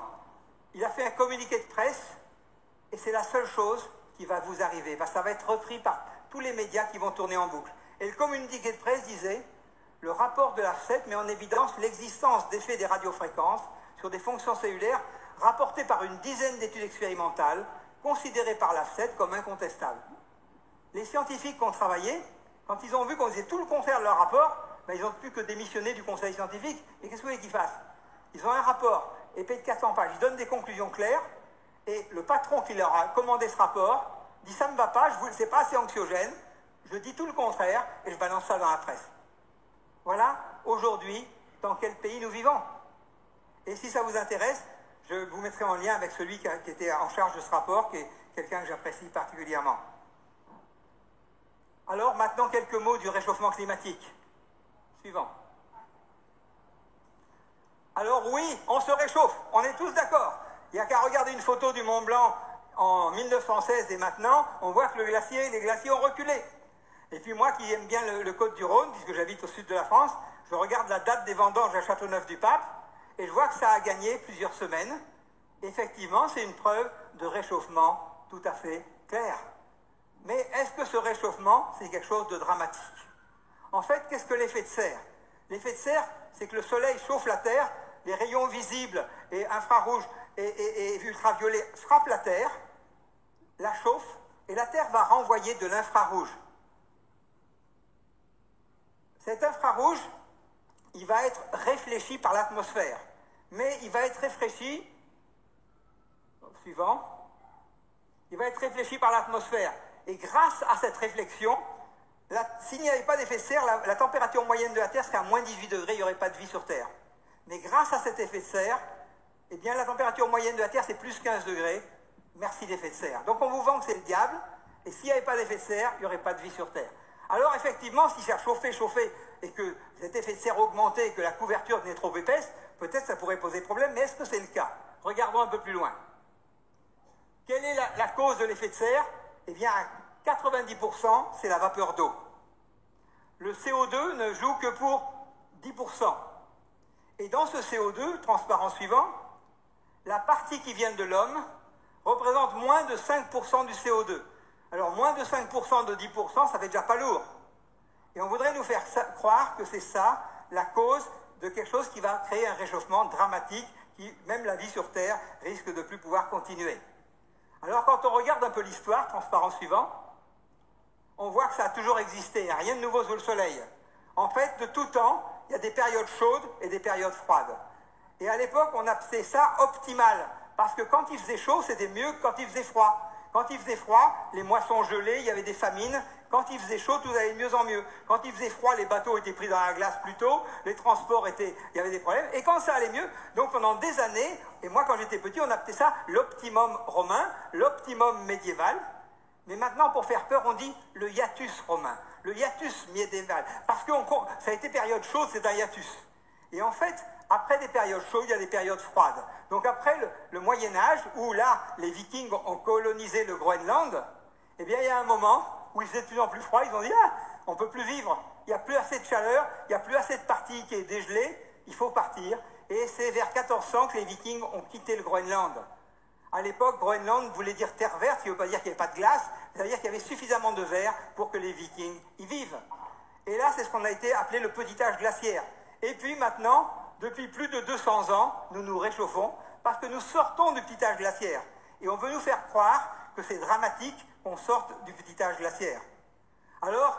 il a fait un communiqué de presse et c'est la seule chose qui va vous arriver. Parce que ça va être repris par tous les médias qui vont tourner en boucle. Et le communiqué de presse disait, le rapport de l'AFSET met en évidence l'existence d'effets des radiofréquences sur des fonctions cellulaires rapportés par une dizaine d'études expérimentales considérées par l'AFSET comme incontestables. Les scientifiques qui ont travaillé, quand ils ont vu qu'on faisait tout le contraire de leur rapport, ben, ils n'ont plus que démissionner du conseil scientifique. Et qu'est-ce que vous voulez qu'ils fassent? Ils ont un rapport épais de 400 pages, ils donnent des conclusions claires, et le patron qui leur a commandé ce rapport dit ça ne me va pas, c'est pas assez anxiogène, je dis tout le contraire, et je balance ça dans la presse. Voilà, aujourd'hui, dans quel pays nous vivons. Et si ça vous intéresse, je vous mettrai en lien avec celui qui était en charge de ce rapport, qui est quelqu'un que j'apprécie particulièrement. Alors, maintenant, quelques mots du réchauffement climatique. Suivant. Alors oui, on se réchauffe, on est tous d'accord. Il n'y a qu'à regarder une photo du Mont Blanc en 1916 et maintenant, on voit que les glaciers ont reculé. Et puis moi qui aime bien le Côte-du-Rhône, puisque j'habite au sud de la France, je regarde la date des vendanges à Châteauneuf-du-Pape et je vois que ça a gagné plusieurs semaines. Effectivement, c'est une preuve de réchauffement tout à fait claire. Mais est-ce que ce réchauffement, c'est quelque chose de dramatique? En fait, qu'est-ce que l'effet de serre? L'effet de serre, c'est que le soleil chauffe la Terre, les rayons visibles et infrarouges et ultraviolets frappent la Terre, la chauffent, et la Terre va renvoyer de l'infrarouge. Cet infrarouge, il va être réfléchi par l'atmosphère, mais il va être réfléchi, suivant, il va être réfléchi par l'atmosphère, et grâce à cette réflexion, s'il n'y avait pas d'effet de serre, la température moyenne de la Terre serait à moins 18 degrés, il n'y aurait pas de vie sur Terre. Mais grâce à cet effet de serre, eh bien la température moyenne de la Terre c'est plus 15 degrés, merci l'effet de serre. Donc on vous vend que c'est le diable, et s'il n'y avait pas d'effet de serre, il n'y aurait pas de vie sur Terre. Alors effectivement, si ça chauffait, et que cet effet de serre augmentait et que la couverture devenait trop épaisse, peut-être ça pourrait poser problème, mais est-ce que c'est le cas? Regardons un peu plus loin. Quelle est la cause de l'effet de serre? Eh bien, à 90%, c'est la vapeur d'eau. Le CO2 ne joue que pour 10%. Et dans ce CO2, transparent suivant, la partie qui vient de l'homme représente moins de 5% du CO2. Alors, moins de 5% de 10%, ça fait déjà pas lourd. Et on voudrait nous faire croire que c'est ça la cause de quelque chose qui va créer un réchauffement dramatique qui, même la vie sur Terre, risque de ne plus pouvoir continuer. Alors, quand on regarde un peu l'histoire, transparent suivant, on voit que ça a toujours existé, il n'y a rien de nouveau sous le soleil. En fait, de tout temps, il y a des périodes chaudes et des périodes froides. Et à l'époque, on appelait ça optimal, parce que quand il faisait chaud, c'était mieux que quand il faisait froid. Quand il faisait froid, les moissons gelées, il y avait des famines. Quand il faisait chaud, tout allait de mieux en mieux. Quand il faisait froid, les bateaux étaient pris dans la glace plus tôt, les transports il y avait des problèmes. Et quand ça allait mieux, donc pendant des années, et moi quand j'étais petit, on appelait ça l'optimum romain, l'optimum médiéval. Mais maintenant, pour faire peur, on dit le hiatus romain, le hiatus médiéval. Parce que ça a été période chaude, c'est un hiatus. Et en fait, après des périodes chaudes, il y a des périodes froides. Donc après le Moyen-Âge, où là, les Vikings ont colonisé le Groenland, eh bien, il y a un moment où il faisait de plus en plus froid, ils ont dit « Ah, on ne peut plus vivre, il n'y a plus assez de chaleur, il n'y a plus assez de partie qui est dégelée, il faut partir. » Et c'est vers 1400 que les Vikings ont quitté le Groenland. À l'époque, Groenland voulait dire terre verte, ce qui ne veut pas dire qu'il n'y avait pas de glace, c'est-à-dire qu'il y avait suffisamment de verre pour que les Vikings y vivent. Et là, c'est ce qu'on a été appelé le petit âge glaciaire. Et puis maintenant, depuis plus de 200 ans, nous nous réchauffons parce que nous sortons du petit âge glaciaire. Et on veut nous faire croire que c'est dramatique qu'on sorte du petit âge glaciaire. Alors,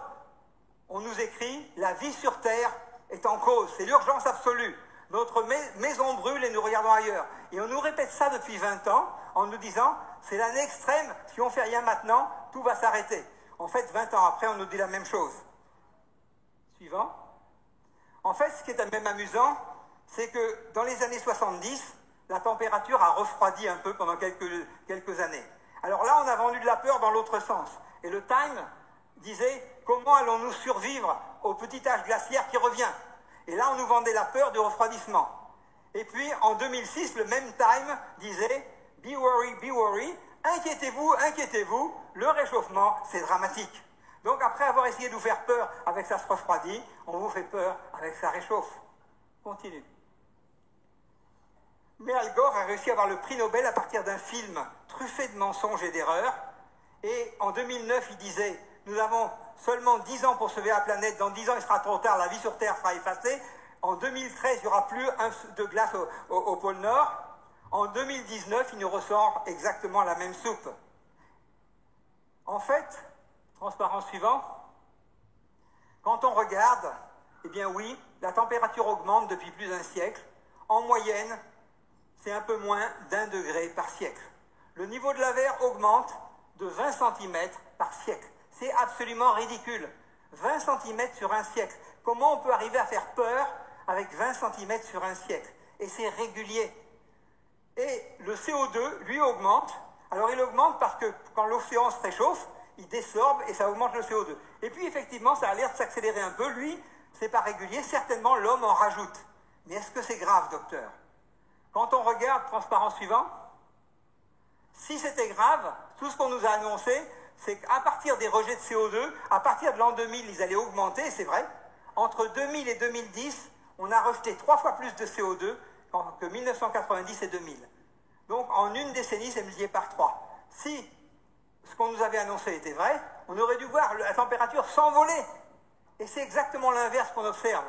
on nous écrit « La vie sur Terre est en cause, c'est l'urgence absolue. Notre maison brûle et nous regardons ailleurs. » Et on nous répète ça depuis 20 ans en nous disant « C'est l'année extrême, si on ne fait rien maintenant, tout va s'arrêter. » En fait, 20 ans après, on nous dit la même chose. Suivant. En fait, ce qui est même amusant, c'est que dans les années 70, la température a refroidi un peu pendant quelques années. Alors là, on a vendu de la peur dans l'autre sens. Et le Time disait « Comment allons-nous survivre au petit âge glaciaire qui revient ?» Et là, on nous vendait la peur du refroidissement. Et puis, en 2006, le même Time disait « Be worry, inquiétez-vous, inquiétez-vous, le réchauffement, c'est dramatique. » Donc, après avoir essayé de vous faire peur avec ça se refroidit, on vous fait peur avec ça réchauffe. Continue. Mais Al Gore a réussi à avoir le prix Nobel à partir d'un film truffé de mensonges et d'erreurs. Et en 2009, il disait « Nous avons seulement 10 ans pour sauver la planète. Dans 10 ans, il sera trop tard. La vie sur Terre sera effacée. En 2013, il n'y aura plus de glace au pôle Nord. En 2019, il nous ressort exactement la même soupe. » En fait, transparent suivant, quand on regarde, eh bien oui, la température augmente depuis plus d'un siècle. En moyenne, c'est un peu moins d'1 degré par siècle. Le niveau de la mer augmente de 20 cm par siècle. C'est absolument ridicule. 20 cm sur un siècle. Comment on peut arriver à faire peur avec 20 cm sur un siècle? Et c'est régulier. Et le CO2, lui, augmente. Alors il augmente parce que quand l'océan se réchauffe, il désorbe et ça augmente le CO2. Et puis effectivement, ça a l'air de s'accélérer un peu. Lui, c'est pas régulier. Certainement, l'homme en rajoute. Mais est-ce que c'est grave, docteur? Quand on regarde, transparent suivant, si c'était grave, tout ce qu'on nous a annoncé, c'est qu'à partir des rejets de CO2, à partir de l'an 2000, ils allaient augmenter, c'est vrai. Entre 2000 et 2010, on a rejeté 3 fois plus de CO2 que 1990 et 2000. Donc en une décennie, c'est multiplié par 3. Si ce qu'on nous avait annoncé était vrai, on aurait dû voir la température s'envoler. Et c'est exactement l'inverse qu'on observe.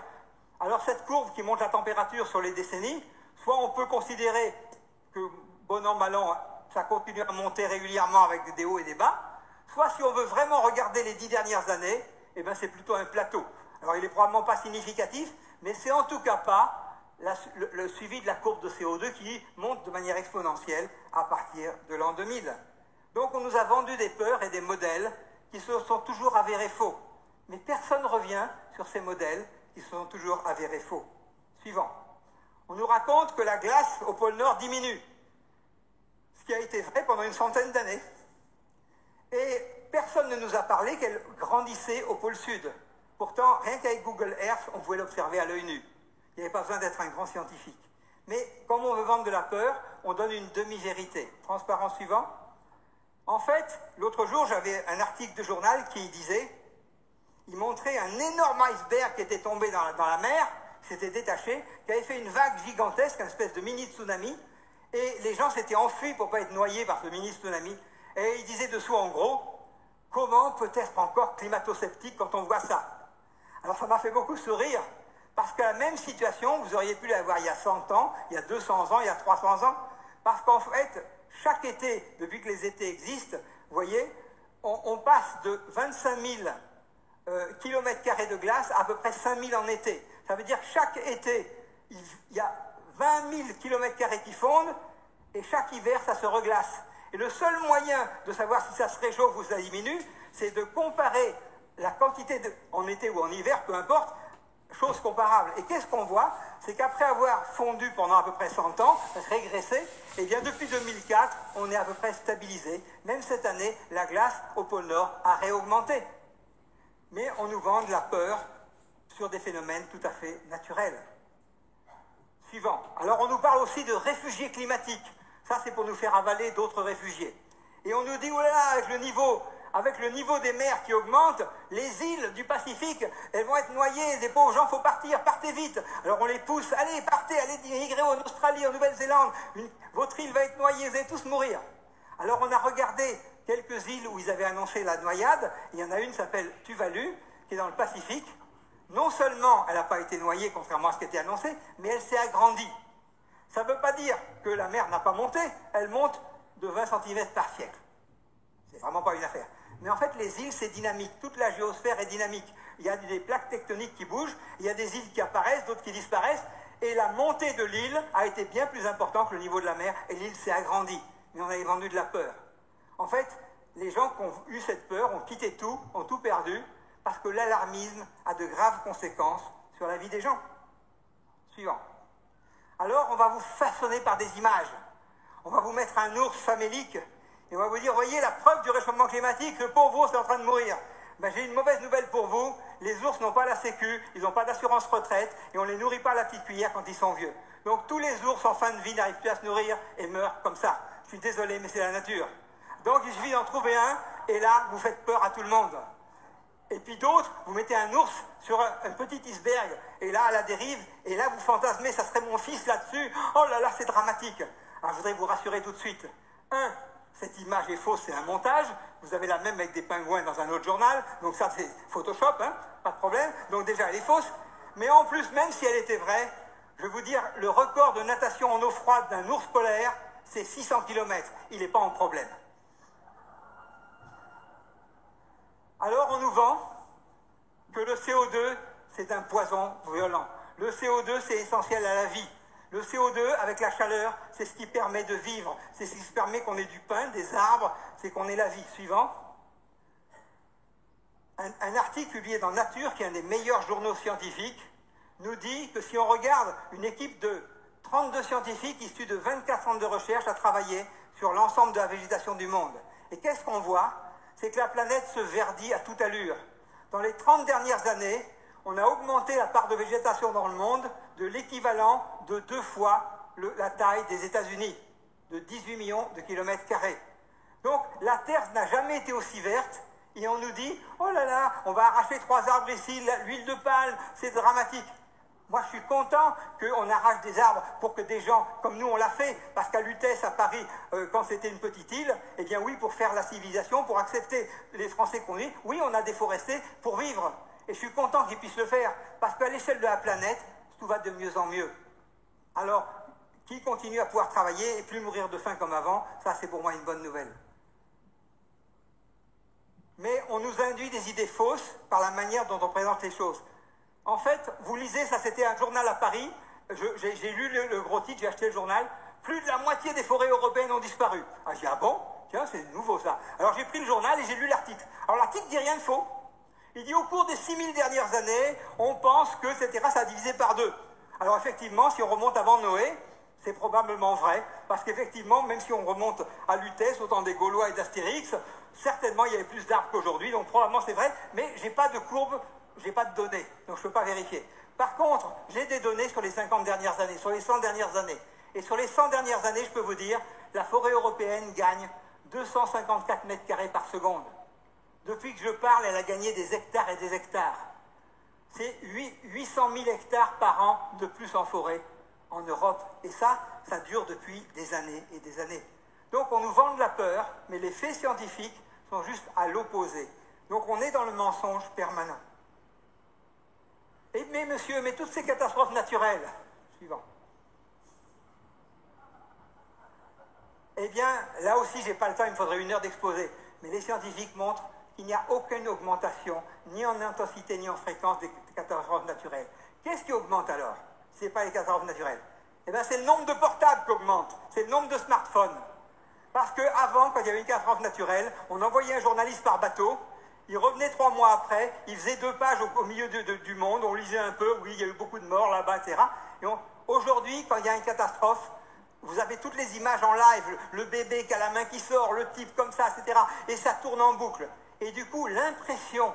Alors cette courbe qui montre la température sur les décennies, soit on peut considérer que, bon an, mal an, ça continue à monter régulièrement avec des hauts et des bas, soit si on veut vraiment regarder les 10 dernières années, eh bien c'est plutôt un plateau. Alors il n'est probablement pas significatif, mais c'est en tout cas pas le suivi de la courbe de CO2 qui monte de manière exponentielle à partir de l'an 2000. Donc on nous a vendu des peurs et des modèles qui se sont toujours avérés faux. Mais personne ne revient sur ces modèles qui se sont toujours avérés faux. Suivant. On nous raconte que la glace au pôle Nord diminue, ce qui a été vrai pendant une centaine d'années. Et personne ne nous a parlé qu'elle grandissait au pôle sud. Pourtant, rien qu'avec Google Earth, on pouvait l'observer à l'œil nu. Il n'y avait pas besoin d'être un grand scientifique. Mais comme on veut vendre de la peur, on donne une demi-vérité. Transparent suivant. En fait, l'autre jour, j'avais un article de journal qui disait, il montrait un énorme iceberg qui était tombé dans la mer, qui s'était détaché, qui avait fait une vague gigantesque, une espèce de mini-tsunami, et les gens s'étaient enfuis pour ne pas être noyés par ce mini-tsunami. Et il disait dessous, en gros, comment peut être encore climato-sceptique quand on voit ça? Alors ça m'a fait beaucoup sourire, parce que la même situation, vous auriez pu l'avoir il y a 100 ans, il y a 200 ans, il y a 300 ans, parce qu'en fait, chaque été, depuis que les étés existent, vous voyez, on passe de 25 000 km² de glace à peu près 5 000 en été. Ça veut dire que chaque été, il y a 20 000 km² qui fondent, et chaque hiver, ça se reglace. Et le seul moyen de savoir si ça se réchauffe ou ça diminue, c'est de comparer la quantité en été ou en hiver, peu importe, choses comparables. Et qu'est-ce qu'on voit? C'est qu'après avoir fondu pendant à peu près 100 ans, régressé, et bien depuis 2004, on est à peu près stabilisé. Même cette année, la glace au pôle Nord a réaugmenté. Mais on nous vend de la peur sur des phénomènes tout à fait naturels. Suivant. Alors on nous parle aussi de réfugiés climatiques. Ça, c'est pour nous faire avaler d'autres réfugiés. Et on nous dit, oh là là, avec le niveau des mers qui augmente, les îles du Pacifique, elles vont être noyées, des pauvres gens, il faut partir, partez vite. Alors on les pousse, allez, partez, allez migrer en Australie, en Nouvelle-Zélande, votre île va être noyée, vous allez tous mourir. Alors on a regardé quelques îles où ils avaient annoncé la noyade, il y en a une qui s'appelle Tuvalu, qui est dans le Pacifique. Non seulement elle n'a pas été noyée, contrairement à ce qui était annoncé, mais elle s'est agrandie. Ça ne veut pas dire que la mer n'a pas monté, elle monte de 20 cm par siècle. C'est vraiment pas une affaire. Mais en fait, les îles, c'est dynamique. Toute la géosphère est dynamique. Il y a des plaques tectoniques qui bougent, il y a des îles qui apparaissent, d'autres qui disparaissent, et la montée de l'île a été bien plus importante que le niveau de la mer, et l'île s'est agrandie. Mais on avait vendu de la peur. En fait, les gens qui ont eu cette peur ont quitté tout, ont tout perdu, parce que l'alarmisme a de graves conséquences sur la vie des gens. Suivant. Alors, on va vous façonner par des images. On va vous mettre un ours famélique et on va vous dire, voyez la preuve du réchauffement climatique, ce pauvre ours est en train de mourir. Ben, j'ai une mauvaise nouvelle pour vous, les ours n'ont pas la sécu, ils n'ont pas d'assurance retraite et on ne les nourrit pas à la petite cuillère quand ils sont vieux. Donc tous les ours en fin de vie n'arrivent plus à se nourrir et meurent comme ça. Je suis désolé, mais c'est la nature. Donc il suffit d'en trouver un et là, vous faites peur à tout le monde. Et puis d'autres, vous mettez un ours sur un petit iceberg, et là, à la dérive, et là, vous fantasmez, ça serait mon fils là-dessus. Oh là là, c'est dramatique. Alors, je voudrais vous rassurer tout de suite. Cette image est fausse, c'est un montage. Vous avez la même avec des pingouins dans un autre journal. Donc ça, c'est Photoshop, hein, pas de problème. Donc déjà, elle est fausse. Mais en plus, même si elle était vraie, je vais vous dire, le record de natation en eau froide d'un ours polaire, c'est 600 km. Il n'est pas en problème. Alors on nous vend que le CO2, c'est un poison violent. Le CO2, c'est essentiel à la vie. Le CO2, avec la chaleur, c'est ce qui permet de vivre. C'est ce qui permet qu'on ait du pain, des arbres, c'est qu'on ait la vie. Suivant. Un article publié dans Nature, qui est un des meilleurs journaux scientifiques, nous dit que si on regarde une équipe de 32 scientifiques issus de 24 centres de recherche à travailler sur l'ensemble de la végétation du monde. Et qu'est-ce qu'on voit? C'est que la planète se verdit à toute allure. Dans les 30 dernières années, on a augmenté la part de végétation dans le monde de l'équivalent de 2 fois la taille des États-Unis, de 18 millions de kilomètres carrés. Donc la Terre n'a jamais été aussi verte, et on nous dit, oh là là, on va arracher 3 arbres ici, l'huile de palme, c'est dramatique. Moi, je suis content qu'on arrache des arbres pour que des gens, comme nous, on l'a fait, parce qu'à Lutèce, à Paris, quand c'était une petite île, eh bien oui, pour faire la civilisation, pour accepter les Français qu'on est, oui, on a déforesté pour vivre. Et je suis content qu'ils puissent le faire, parce qu'à l'échelle de la planète, tout va de mieux en mieux. Alors, qui continue à pouvoir travailler et plus mourir de faim comme avant, ça, c'est pour moi une bonne nouvelle. Mais on nous induit des idées fausses par la manière dont on présente les choses. En fait, vous lisez, ça c'était un journal à Paris, j'ai lu le gros titre, j'ai acheté le journal, plus de la moitié des forêts européennes ont disparu. Ah, j'ai dit, ah bon? Tiens, c'est nouveau ça. Alors j'ai pris le journal et j'ai lu l'article. Alors l'article dit rien de faux. Il dit, au cours des 6000 dernières années, on pense que, etc., ça a divisé par 2. Alors effectivement, si on remonte avant Noé, C'est probablement vrai, parce qu'effectivement, même si on remonte à Lutèce, au temps des Gaulois et d'Astérix, certainement il y avait plus d'arbres qu'aujourd'hui, donc probablement c'est vrai, mais je n'ai pas de courbe, je n'ai pas de données, donc je ne peux pas vérifier. Par contre, j'ai des données sur les 50 dernières années, sur les 100 dernières années. Et sur les 100 dernières années, je peux vous dire, la forêt européenne gagne 254 mètres carrés par seconde. Depuis que je parle, elle a gagné des hectares et des hectares. C'est 800 000 hectares par an de plus en forêt en Europe. Et ça dure depuis des années et des années. Donc on nous vend de la peur, mais les faits scientifiques sont juste à l'opposé. Donc on est dans le mensonge permanent. Mais monsieur, mais toutes ces catastrophes naturelles, suivant. Eh bien, là aussi, je n'ai pas le temps, il me faudrait 1 heure d'exposé. Mais les scientifiques montrent qu'il n'y a aucune augmentation, ni en intensité, ni en fréquence des catastrophes naturelles. Qu'est-ce qui augmente alors? Ce n'est pas les catastrophes naturelles. Eh bien, c'est le nombre de portables qui augmente, c'est le nombre de smartphones. Parce qu'avant, quand il y avait une catastrophe naturelle, on envoyait un journaliste par bateau, il revenait 3 mois après, il faisait 2 pages au milieu du monde, on lisait un peu, oui, il y a eu beaucoup de morts là-bas, etc. Et aujourd'hui, quand il y a une catastrophe, vous avez toutes les images en live, le bébé qui a la main qui sort, le type comme ça, etc. Et ça tourne en boucle. Et du coup, l'impression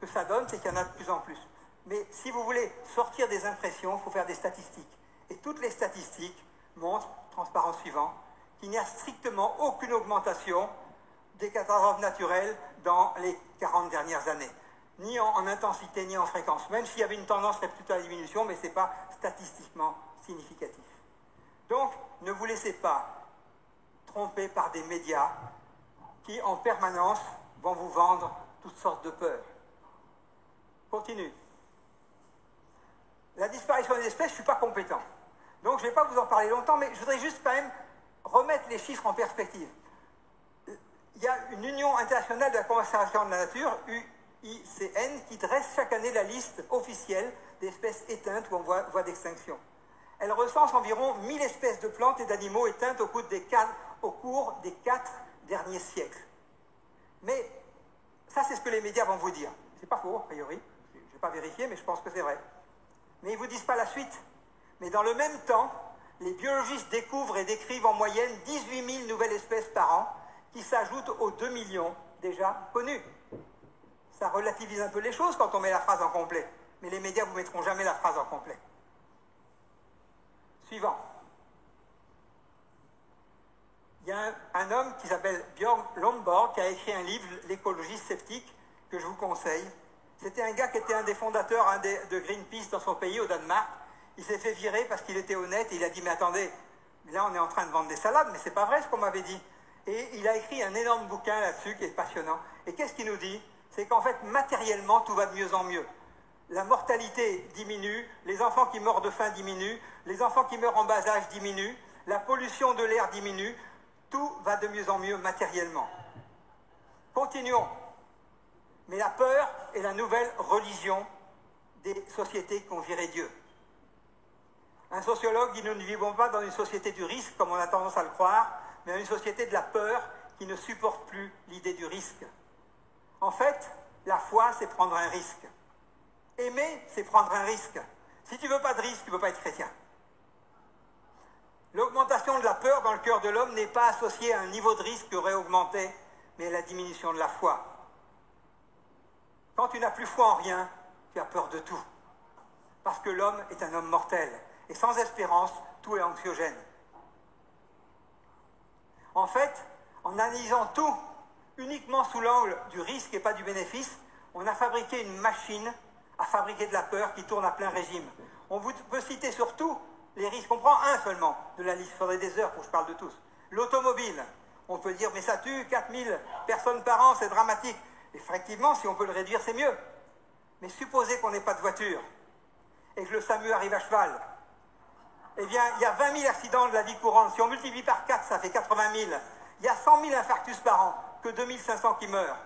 que ça donne, c'est qu'il y en a de plus en plus. Mais si vous voulez sortir des impressions, il faut faire des statistiques. Et toutes les statistiques montrent, transparent suivant, qu'il n'y a strictement aucune augmentation des catastrophes naturelles dans les 40 dernières années. Ni en intensité, ni en fréquence. Même s'il y avait une tendance, ce serait plutôt à la diminution, mais ce n'est pas statistiquement significatif. Donc, ne vous laissez pas tromper par des médias qui, en permanence, vont vous vendre toutes sortes de peurs. Continue. La disparition des espèces, je ne suis pas compétent. Donc, je ne vais pas vous en parler longtemps, mais je voudrais juste quand même remettre les chiffres en perspective. Il y a une Union internationale de la conservation de la nature, UICN, qui dresse chaque année la liste officielle des espèces éteintes ou en voie d'extinction. Elle recense environ 1000 espèces de plantes et d'animaux éteintes au cours des 4 derniers siècles. Mais ça, c'est ce que les médias vont vous dire. C'est pas faux, a priori. Je ne vais pas vérifier, mais je pense que c'est vrai. Mais ils ne vous disent pas la suite. Mais dans le même temps, les biologistes découvrent et décrivent en moyenne 18 000 nouvelles espèces par an, qui s'ajoutent aux 2 millions déjà connus. Ça relativise un peu les choses quand on met la phrase en complet. Mais les médias ne vous mettront jamais la phrase en complet. Suivant. Il y a un homme qui s'appelle Björn Lomborg qui a écrit un livre, L'écologie sceptique, que je vous conseille. C'était un gars qui était un des fondateurs de Greenpeace dans son pays, au Danemark. Il s'est fait virer parce qu'il était honnête et il a dit « Mais attendez, là on est en train de vendre des salades, mais c'est pas vrai ce qu'on m'avait dit. » Et il a écrit un énorme bouquin là-dessus qui est passionnant. Et qu'est-ce qu'il nous dit? C'est qu'en fait, matériellement, tout va de mieux en mieux. La mortalité diminue, les enfants qui meurent de faim diminuent, les enfants qui meurent en bas âge diminuent, la pollution de l'air diminue, tout va de mieux en mieux matériellement. Continuons. Mais la peur est la nouvelle religion des sociétés qui ont viré Dieu. Un sociologue dit « Nous ne vivons pas dans une société du risque, comme on a tendance à le croire, mais dans une société de la peur qui ne supporte plus l'idée du risque. » En fait, la foi, c'est prendre un risque. Aimer, c'est prendre un risque. Si tu ne veux pas de risque, tu ne peux pas être chrétien. L'augmentation de la peur dans le cœur de l'homme n'est pas associée à un niveau de risque qui aurait augmenté, mais à la diminution de la foi. Quand tu n'as plus foi en rien, tu as peur de tout. Parce que l'homme est un homme mortel. Et sans espérance, tout est anxiogène. En fait, en analysant tout uniquement sous l'angle du risque et pas du bénéfice, on a fabriqué une machine à fabriquer de la peur qui tourne à plein régime. On vous peut citer surtout les risques. On prend un seulement de la liste. Il faudrait des heures pour que je parle de tous. L'automobile. On peut dire, mais ça tue 4000 personnes par an, c'est dramatique. Effectivement, si on peut le réduire, c'est mieux. Mais supposez qu'on n'ait pas de voiture et que le SAMU arrive à cheval. Eh bien, il y a 20 000 accidents de la vie courante. Si on multiplie par 4, ça fait 80 000. Il y a 100 000 infarctus par an, que 2500 qui meurent.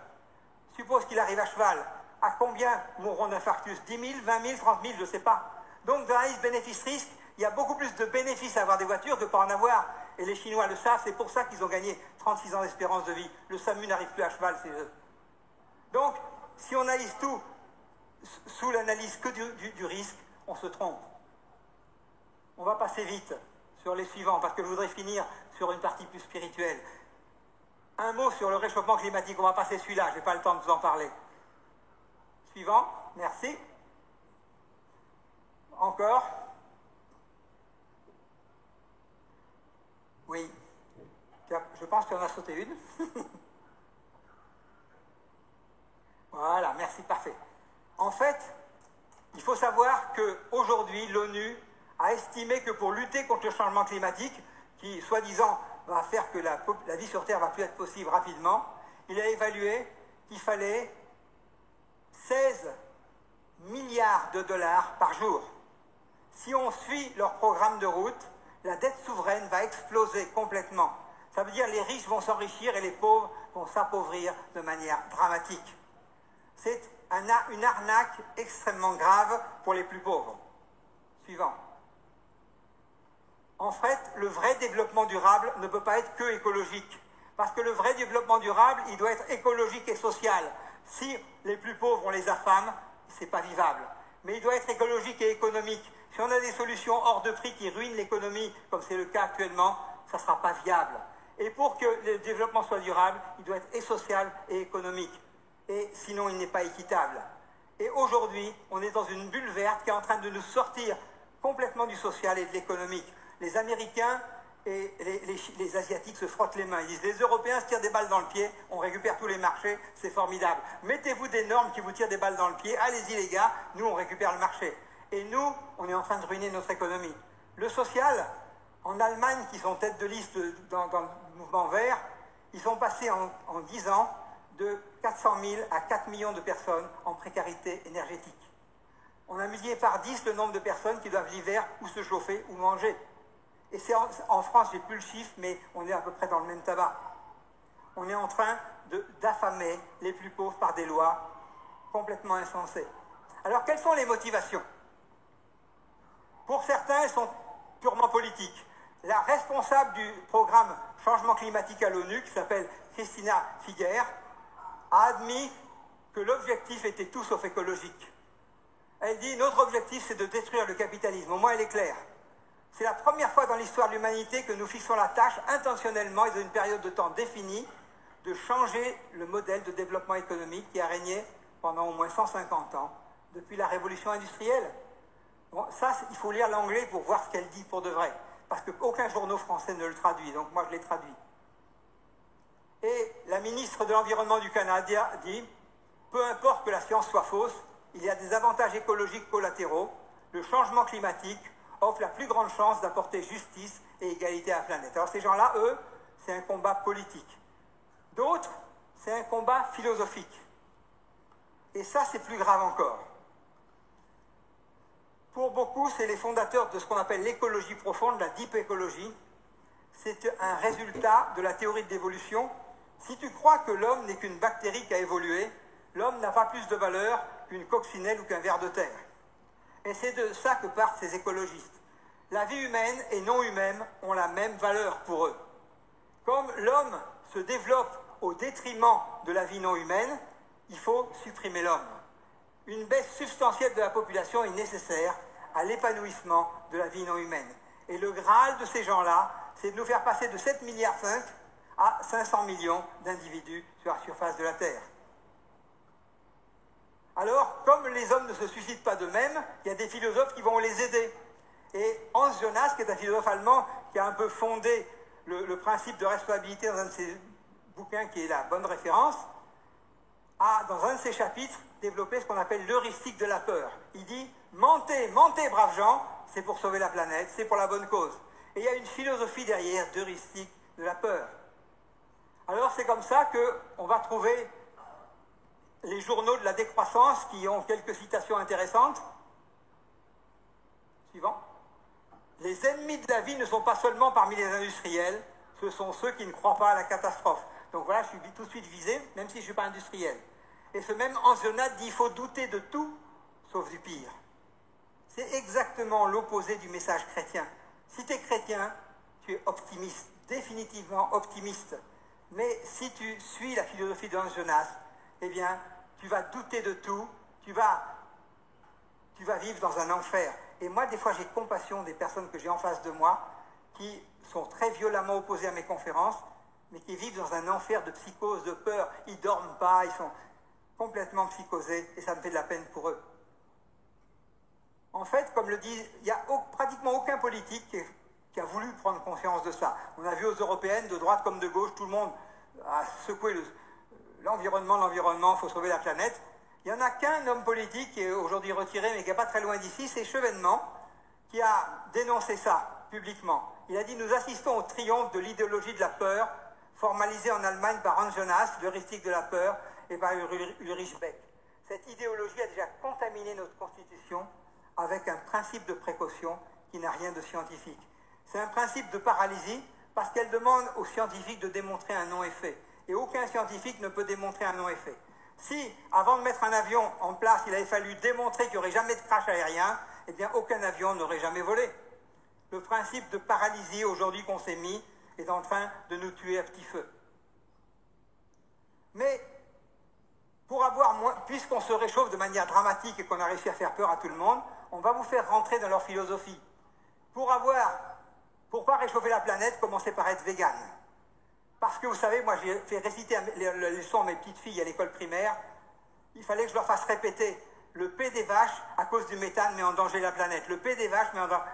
Suppose qu'il arrive à cheval. À combien mourront d'infarctus? 10 000, 20 000, 30 000, je ne sais pas. Donc, dans l'analyse bénéfice-risque, il y a beaucoup plus de bénéfices à avoir des voitures que pas en avoir. Et les Chinois le savent, c'est pour ça qu'ils ont gagné 36 ans d'espérance de vie. Le SAMU n'arrive plus à cheval, c'est eux. Donc, si on analyse tout sous l'analyse que du risque, on se trompe. On va passer vite sur les suivants, parce que je voudrais finir sur une partie plus spirituelle. Un mot sur le réchauffement climatique. On va passer celui-là, je n'ai pas le temps de vous en parler. Suivant, merci. Encore. Oui. Je pense qu'il y en a sauté une. Voilà, merci, parfait. En fait, il faut savoir qu'aujourd'hui, l'ONU a estimé que pour lutter contre le changement climatique, qui, soi-disant, va faire que la vie sur Terre va plus être possible rapidement, il a évalué qu'il fallait 16 milliards de dollars par jour. Si on suit leur programme de route, la dette souveraine va exploser complètement. Ça veut dire que les riches vont s'enrichir et les pauvres vont s'appauvrir de manière dramatique. C'est une arnaque extrêmement grave pour les plus pauvres. Suivant. En fait, le vrai développement durable ne peut pas être que écologique. Parce que le vrai développement durable, il doit être écologique et social. Si les plus pauvres, on les affame, c'est pas vivable. Mais il doit être écologique et économique. Si on a des solutions hors de prix qui ruinent l'économie, comme c'est le cas actuellement, ça ne sera pas viable. Et pour que le développement soit durable, il doit être et social et économique. Et sinon, il n'est pas équitable. Et aujourd'hui, on est dans une bulle verte qui est en train de nous sortir complètement du social et de l'économique. Les Américains et les Asiatiques se frottent les mains. Ils disent, les Européens se tirent des balles dans le pied, on récupère tous les marchés, c'est formidable. Mettez-vous des normes qui vous tirent des balles dans le pied, allez-y les gars, nous on récupère le marché. Et nous, on est en train de ruiner notre économie. Le social, en Allemagne, qui sont tête de liste dans le mouvement vert, ils sont passés en 10 ans de 400 000 à 4 millions de personnes en précarité énergétique. On a multiplié par 10 le nombre de personnes qui doivent l'hiver ou se chauffer ou manger. Et c'est en France, j'ai plus le chiffre, mais on est à peu près dans le même tabac. On est en train d'affamer les plus pauvres par des lois complètement insensées. Alors, quelles sont les motivations? Pour certains, elles sont purement politiques. La responsable du programme Changement climatique à l'ONU, qui s'appelle Christina Figuer, a admis que l'objectif était tout sauf écologique. Elle dit, notre objectif, c'est de détruire le capitalisme. Au moins, elle est claire. C'est la première fois dans l'histoire de l'humanité que nous fixons la tâche intentionnellement et dans une période de temps définie de changer le modèle de développement économique qui a régné pendant au moins 150 ans depuis la révolution industrielle. Bon, ça, il faut lire l'anglais pour voir ce qu'elle dit pour de vrai, parce qu'aucun journal français ne le traduit, donc moi je l'ai traduit. Et la ministre de l'Environnement du Canada dit, peu importe que la science soit fausse, il y a des avantages écologiques collatéraux, le changement climatique offre la plus grande chance d'apporter justice et égalité à la planète. Alors ces gens-là, eux, c'est un combat politique. D'autres, c'est un combat philosophique. Et ça, c'est plus grave encore. Pour beaucoup, c'est les fondateurs de ce qu'on appelle l'écologie profonde, la deep écologie. C'est un résultat de la théorie de l'évolution. Si tu crois que l'homme n'est qu'une bactérie qui a évolué, l'homme n'a pas plus de valeur qu'une coccinelle ou qu'un ver de terre. Et c'est de ça que partent ces écologistes. La vie humaine et non humaine ont la même valeur pour eux. Comme l'homme se développe au détriment de la vie non humaine, il faut supprimer l'homme. Une baisse substantielle de la population est nécessaire à l'épanouissement de la vie non humaine. Et le Graal de ces gens-là, c'est de nous faire passer de 7,5 milliards à 500 millions d'individus sur la surface de la Terre. Alors, comme les hommes ne se suicident pas d'eux-mêmes, il y a des philosophes qui vont les aider. Et Hans Jonas, qui est un philosophe allemand, qui a un peu fondé le principe de responsabilité dans un de ses bouquins, qui est la bonne référence, a, dans un de ses chapitres, développé ce qu'on appelle l'heuristique de la peur. Il dit, mentez, mentez, braves gens, c'est pour sauver la planète, c'est pour la bonne cause. Et il y a une philosophie derrière d'heuristique de la peur. Alors c'est comme ça qu'on va trouver les journaux de la décroissance qui ont quelques citations intéressantes. Suivant. Les ennemis de la vie ne sont pas seulement parmi les industriels, ce sont ceux qui ne croient pas à la catastrophe. Donc voilà, je suis tout de suite visé, même si je ne suis pas industriel. Et ce même Hans Jonas dit, il faut douter de tout, sauf du pire. C'est exactement l'opposé du message chrétien. Si tu es chrétien, tu es optimiste, définitivement optimiste. Mais si tu suis la philosophie de Hans Jonas, eh bien, tu vas douter de tout, tu vas vivre dans un enfer. Et moi, des fois, j'ai compassion des personnes que j'ai en face de moi qui sont très violemment opposés à mes conférences, mais qui vivent dans un enfer de psychose, de peur. Ils ne dorment pas, ils sont complètement psychosés, et ça me fait de la peine pour eux. En fait, comme le dit, il n'y a pratiquement aucun politique qui a voulu prendre conscience de ça. On a vu aux européennes, de droite comme de gauche, tout le monde a secoué l'environnement, il faut sauver la planète. Il n'y en a qu'un homme politique qui est aujourd'hui retiré, mais qui n'est pas très loin d'ici, c'est Chevènement, qui a dénoncé ça publiquement. Il a dit « Nous assistons au triomphe de l'idéologie de la peur, formalisée en Allemagne par Hans Jonas, l'heuristique de la peur, et par Ulrich Beck. Cette idéologie a déjà contaminé notre constitution avec un principe de précaution qui n'a rien de scientifique. C'est un principe de paralysie parce qu'elle demande aux scientifiques de démontrer un non-effet. Et aucun scientifique ne peut démontrer un non-effet. Si, avant de mettre un avion en place, il avait fallu démontrer qu'il n'y aurait jamais de crash aérien, eh bien aucun avion n'aurait jamais volé. Le principe de paralysie aujourd'hui qu'on s'est mis est en train de nous tuer à petit feu. Mais pour avoir moins, puisqu'on se réchauffe de manière dramatique et qu'on a réussi à faire peur à tout le monde, on va vous faire rentrer dans leur philosophie. Pour pas réchauffer la planète, commencez par être vegan. Parce que vous savez, moi j'ai fait réciter les leçons à mes petites filles à l'école primaire, il fallait que je leur fasse répéter le P des vaches à cause du méthane met en danger la planète. Le P des vaches met en danger...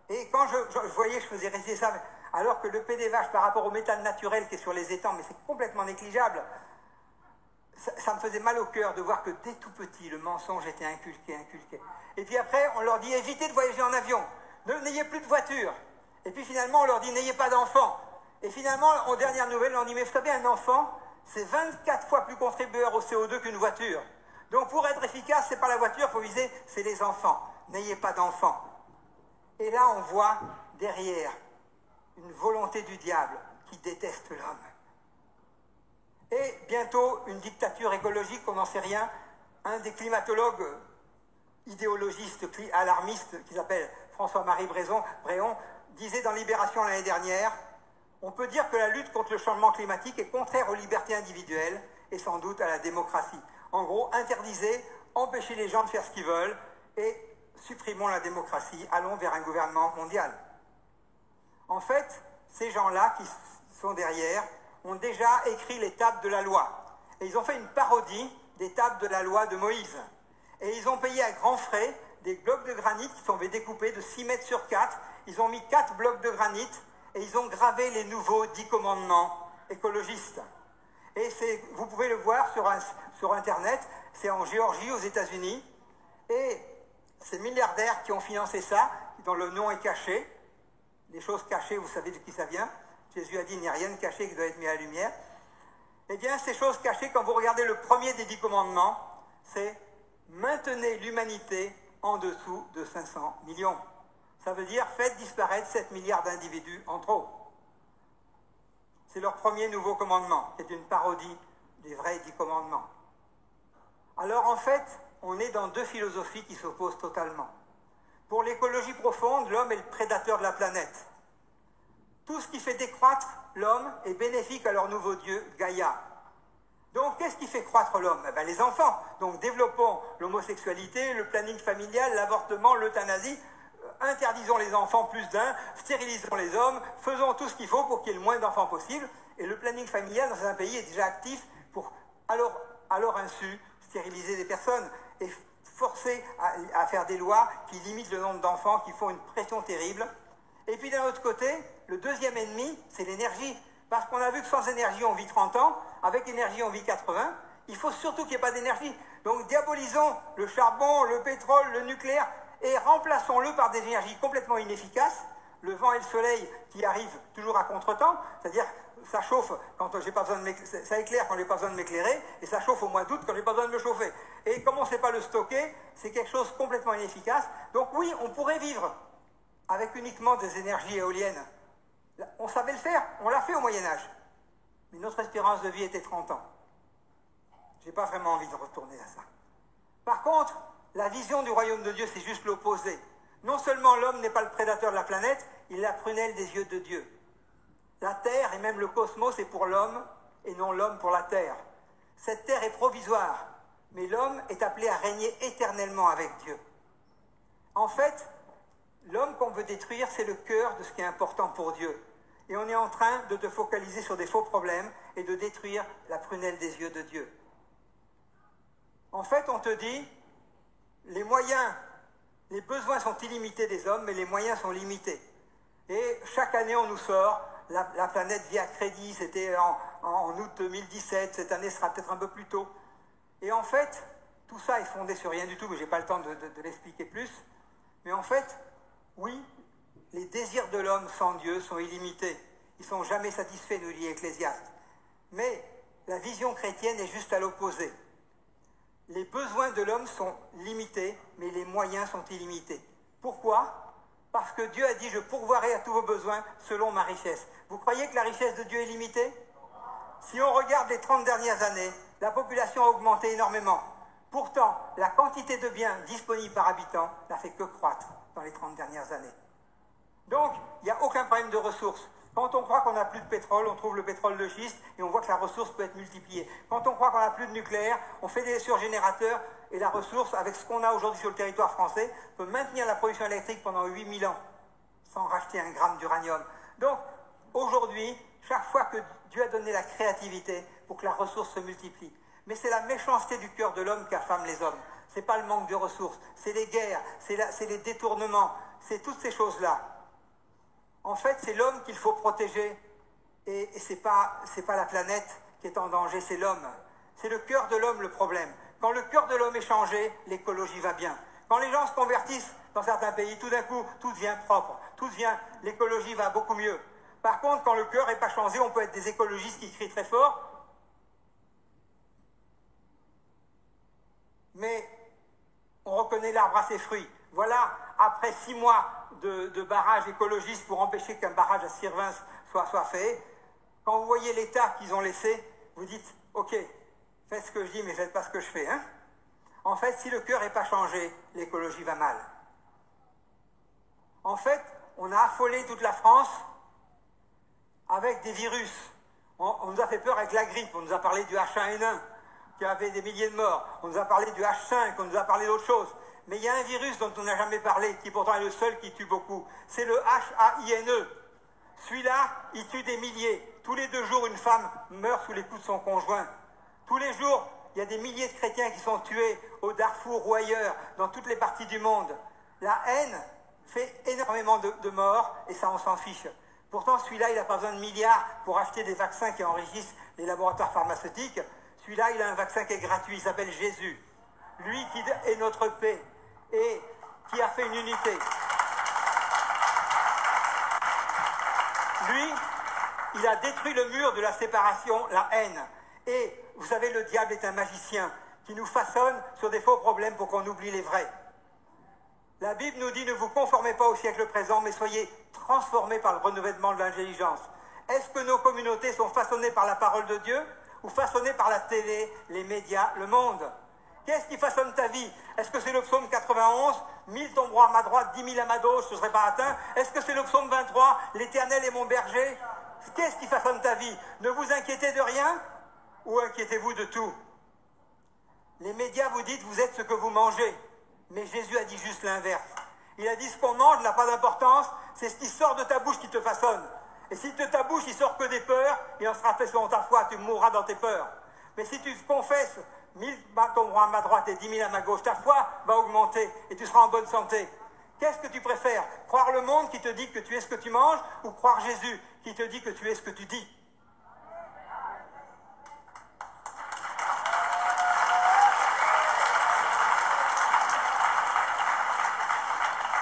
Et quand je voyais que je faisais réciter ça, alors que le P des vaches par rapport au méthane naturel qui est sur les étangs, mais c'est complètement négligeable, ça me faisait mal au cœur de voir que dès tout petit, le mensonge était inculqué. Et puis après, on leur dit évitez de voyager en avion, n'ayez plus de voiture. Et puis finalement, on leur dit n'ayez pas d'enfants. Et finalement, en dernière nouvelle, on leur dit mais vous savez, un enfant, c'est 24 fois plus contribueur au CO2 qu'une voiture. Donc pour être efficace, c'est pas la voiture, il faut viser, c'est les enfants. N'ayez pas d'enfants. Et là, on voit derrière une volonté du diable qui déteste l'homme. Et bientôt, une dictature écologique, on n'en sait rien. Un des climatologues idéologistes, alarmistes, qui s'appelle François-Marie Bréon, disait dans Libération l'année dernière, on peut dire que la lutte contre le changement climatique est contraire aux libertés individuelles et sans doute à la démocratie. En gros, interdisez, empêchez les gens de faire ce qu'ils veulent et supprimons la démocratie, allons vers un gouvernement mondial. En fait, ces gens-là qui sont derrière ont déjà écrit les tables de la loi. Et ils ont fait une parodie des tables de la loi de Moïse. Et ils ont payé à grands frais des blocs de granit qui sont découpés de 6 mètres sur 4. Ils ont mis 4 blocs de granit et ils ont gravé les nouveaux 10 commandements écologistes. Et vous pouvez le voir sur Internet, c'est en Géorgie, aux États-Unis. Et ces milliardaires qui ont financé ça, dont le nom est caché, les choses cachées, vous savez de qui ça vient. Jésus a dit, il n'y a rien de caché qui doit être mis à la lumière. Eh bien, ces choses cachées, quand vous regardez le premier des 10 commandements, c'est maintenez l'humanité en dessous de 500 millions. Ça veut dire faites disparaître 7 milliards d'individus en trop. C'est leur premier nouveau commandement, qui est une parodie des vrais 10 commandements. Alors en fait, on est dans deux philosophies qui s'opposent totalement. Pour l'écologie profonde, l'homme est le prédateur de la planète. Tout ce qui fait décroître l'homme est bénéfique à leur nouveau dieu, Gaïa. Donc, qu'est-ce qui fait croître l'homme? Les enfants. Donc, développons l'homosexualité, le planning familial, l'avortement, l'euthanasie. Interdisons les enfants plus d'un, stérilisons les hommes, faisons tout ce qu'il faut pour qu'il y ait le moins d'enfants possible. Et le planning familial dans un pays est déjà actif pour, à leur insu, stériliser des personnes et forcer à faire des lois qui limitent le nombre d'enfants, qui font une pression terrible. Et puis d'un autre côté, le deuxième ennemi, c'est l'énergie. Parce qu'on a vu que sans énergie, on vit 30 ans, avec énergie, on vit 80. Il faut surtout qu'il n'y ait pas d'énergie. Donc diabolisons le charbon, le pétrole, le nucléaire, et remplaçons-le par des énergies complètement inefficaces. Le vent et le soleil qui arrivent toujours à contre-temps, c'est-à-dire ça chauffe quand j'ai pas besoin de ça éclaire quand j'ai pas besoin de m'éclairer, et ça chauffe au mois d'août quand j'ai pas besoin de me chauffer. Et comme on ne sait pas le stocker, c'est quelque chose de complètement inefficace. Donc oui, on pourrait vivre avec uniquement des énergies éoliennes. On savait le faire, on l'a fait au Moyen-Âge. Mais notre espérance de vie était 30 ans. Je n'ai pas vraiment envie de retourner à ça. Par contre, la vision du royaume de Dieu, c'est juste l'opposé. Non seulement l'homme n'est pas le prédateur de la planète, il est la prunelle des yeux de Dieu. La terre et même le cosmos est pour l'homme et non l'homme pour la terre. Cette terre est provisoire, mais l'homme est appelé à régner éternellement avec Dieu. En fait, L'homme qu'on veut détruire, c'est le cœur de ce qui est important pour Dieu. Et on est en train de te focaliser sur des faux problèmes et de détruire la prunelle des yeux de Dieu. En fait, on te dit, les moyens, les besoins sont illimités des hommes, mais les moyens sont limités. Et chaque année, on nous sort, la planète vit à crédit, c'était en août 2017, cette année sera peut-être un peu plus tôt. Et en fait, tout ça est fondé sur rien du tout, mais je n'ai pas le temps de l'expliquer plus. Mais en fait, oui, les désirs de l'homme sans Dieu sont illimités. Ils ne sont jamais satisfaits, nous dit Ecclésiaste. Mais la vision chrétienne est juste à l'opposé. Les besoins de l'homme sont limités, mais les moyens sont illimités. Pourquoi ? Parce que Dieu a dit « Je pourvoirai à tous vos besoins selon ma richesse ». Vous croyez que la richesse de Dieu est limitée ? Si on regarde les 30 dernières années, la population a augmenté énormément. Pourtant, la quantité de biens disponibles par habitant n'a fait que croître dans les 30 dernières années. Donc, il n'y a aucun problème de ressources. Quand on croit qu'on n'a plus de pétrole, on trouve le pétrole de schiste et on voit que la ressource peut être multipliée. Quand on croit qu'on n'a plus de nucléaire, on fait des surgénérateurs et la ressource, avec ce qu'on a aujourd'hui sur le territoire français, peut maintenir la production électrique pendant 8000 ans sans racheter un gramme d'uranium. Donc, aujourd'hui, chaque fois que Dieu a donné la créativité pour que la ressource se multiplie, mais c'est la méchanceté du cœur de l'homme qui affame les hommes. Ce n'est pas le manque de ressources, c'est les guerres, c'est les détournements, c'est toutes ces choses-là. En fait, c'est l'homme qu'il faut protéger et ce n'est pas la planète qui est en danger, c'est l'homme. C'est le cœur de l'homme le problème. Quand le cœur de l'homme est changé, l'écologie va bien. Quand les gens se convertissent dans certains pays, tout d'un coup, tout devient propre, l'écologie va beaucoup mieux. Par contre, quand le cœur n'est pas changé, on peut être des écologistes qui crient très fort, mais on reconnaît l'arbre à ses fruits. Voilà, après 6 mois de barrage écologiste pour empêcher qu'un barrage à Sirvins soit fait, quand vous voyez l'état qu'ils ont laissé, vous dites « Ok, faites ce que je dis, mais faites pas ce que je fais. Hein » En fait, si le cœur n'est pas changé, l'écologie va mal. En fait, on a affolé toute la France avec des virus. On nous a fait peur avec la grippe, on nous a parlé du H1N1, qui avait des milliers de morts. On nous a parlé du H5, on nous a parlé d'autres choses. Mais il y a un virus dont on n'a jamais parlé, qui pourtant est le seul qui tue beaucoup. C'est le H-A-I-N-E. Celui-là, il tue des milliers. Tous les 2 jours, une femme meurt sous les coups de son conjoint. Tous les jours, il y a des milliers de chrétiens qui sont tués au Darfour ou ailleurs, dans toutes les parties du monde. La haine fait énormément de morts, et ça, on s'en fiche. Pourtant, celui-là, il n'a pas besoin de milliards pour acheter des vaccins qui enrichissent les laboratoires pharmaceutiques. Celui-là, il a un vaccin qui est gratuit, il s'appelle Jésus. Lui qui est notre paix et qui a fait une unité. Lui, il a détruit le mur de la séparation, la haine. Et vous savez, le diable est un magicien qui nous façonne sur des faux problèmes pour qu'on oublie les vrais. La Bible nous dit, ne vous conformez pas au siècle présent, mais soyez transformés par le renouvellement de l'intelligence. Est-ce que nos communautés sont façonnées par la parole de Dieu ou façonnées par la télé, les médias, le monde? Qu'est-ce qui façonne ta vie? Est-ce que c'est le psaume 91, 1000 tomberont à ma droite, 10 000 à ma gauche, je ne serai pas atteint? Est-ce que c'est le psaume 23, l'Éternel est mon berger? Qu'est-ce qui façonne ta vie? Ne vous inquiétez de rien ou inquiétez-vous de tout? Les médias vous disent vous êtes ce que vous mangez. Mais Jésus a dit juste l'inverse. Il a dit ce qu'on mange n'a pas d'importance, c'est ce qui sort de ta bouche qui te façonne. Et si de ta bouche il sort que des peurs, il en sera fait selon ta foi, tu mourras dans tes peurs. Mais si tu confesses 1000 tomberont à ma droite et 10 000 à ma gauche, ta foi va augmenter et tu seras en bonne santé. Qu'est-ce que tu préfères? Croire le monde qui te dit que tu es ce que tu manges ou croire Jésus qui te dit que tu es ce que tu dis?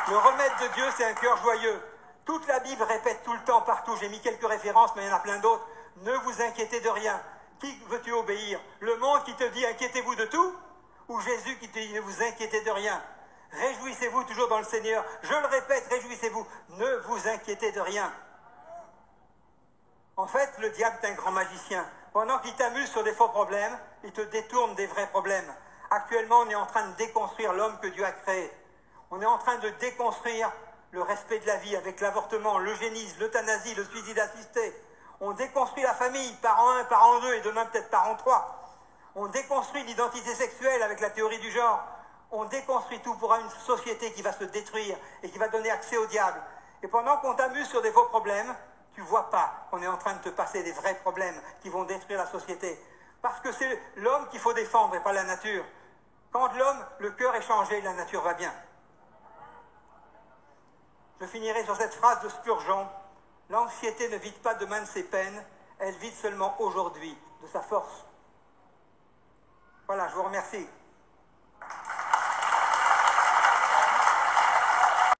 Le remède de Dieu, c'est un cœur joyeux. Toute la Bible répète tout le temps, partout. J'ai mis quelques références, mais il y en a plein d'autres. Ne vous inquiétez de rien. Qui veux-tu obéir? Le monde qui te dit inquiétez-vous de tout? Ou Jésus qui te dit ne vous inquiétez de rien? Réjouissez-vous toujours dans le Seigneur. Je le répète, réjouissez-vous. Ne vous inquiétez de rien. En fait, le diable est un grand magicien. Pendant qu'il t'amuse sur des faux problèmes, il te détourne des vrais problèmes. Actuellement, on est en train de déconstruire l'homme que Dieu a créé. On est en train de déconstruire le respect de la vie avec l'avortement, l'eugénisme, l'euthanasie, le suicide assisté. On déconstruit la famille, parent 1, parent 2 et demain peut-être parent 3. On déconstruit l'identité sexuelle avec la théorie du genre. On déconstruit tout pour une société qui va se détruire et qui va donner accès au diable. Et pendant qu'on t'amuse sur des faux problèmes, tu ne vois pas qu'on est en train de te passer des vrais problèmes qui vont détruire la société. Parce que c'est l'homme qu'il faut défendre et pas la nature. Quand l'homme, le cœur est changé, la nature va bien. Je finirai sur cette phrase de Spurgeon. L'anxiété ne vide pas demain de ses peines, elle vide seulement aujourd'hui de sa force. Voilà, je vous remercie.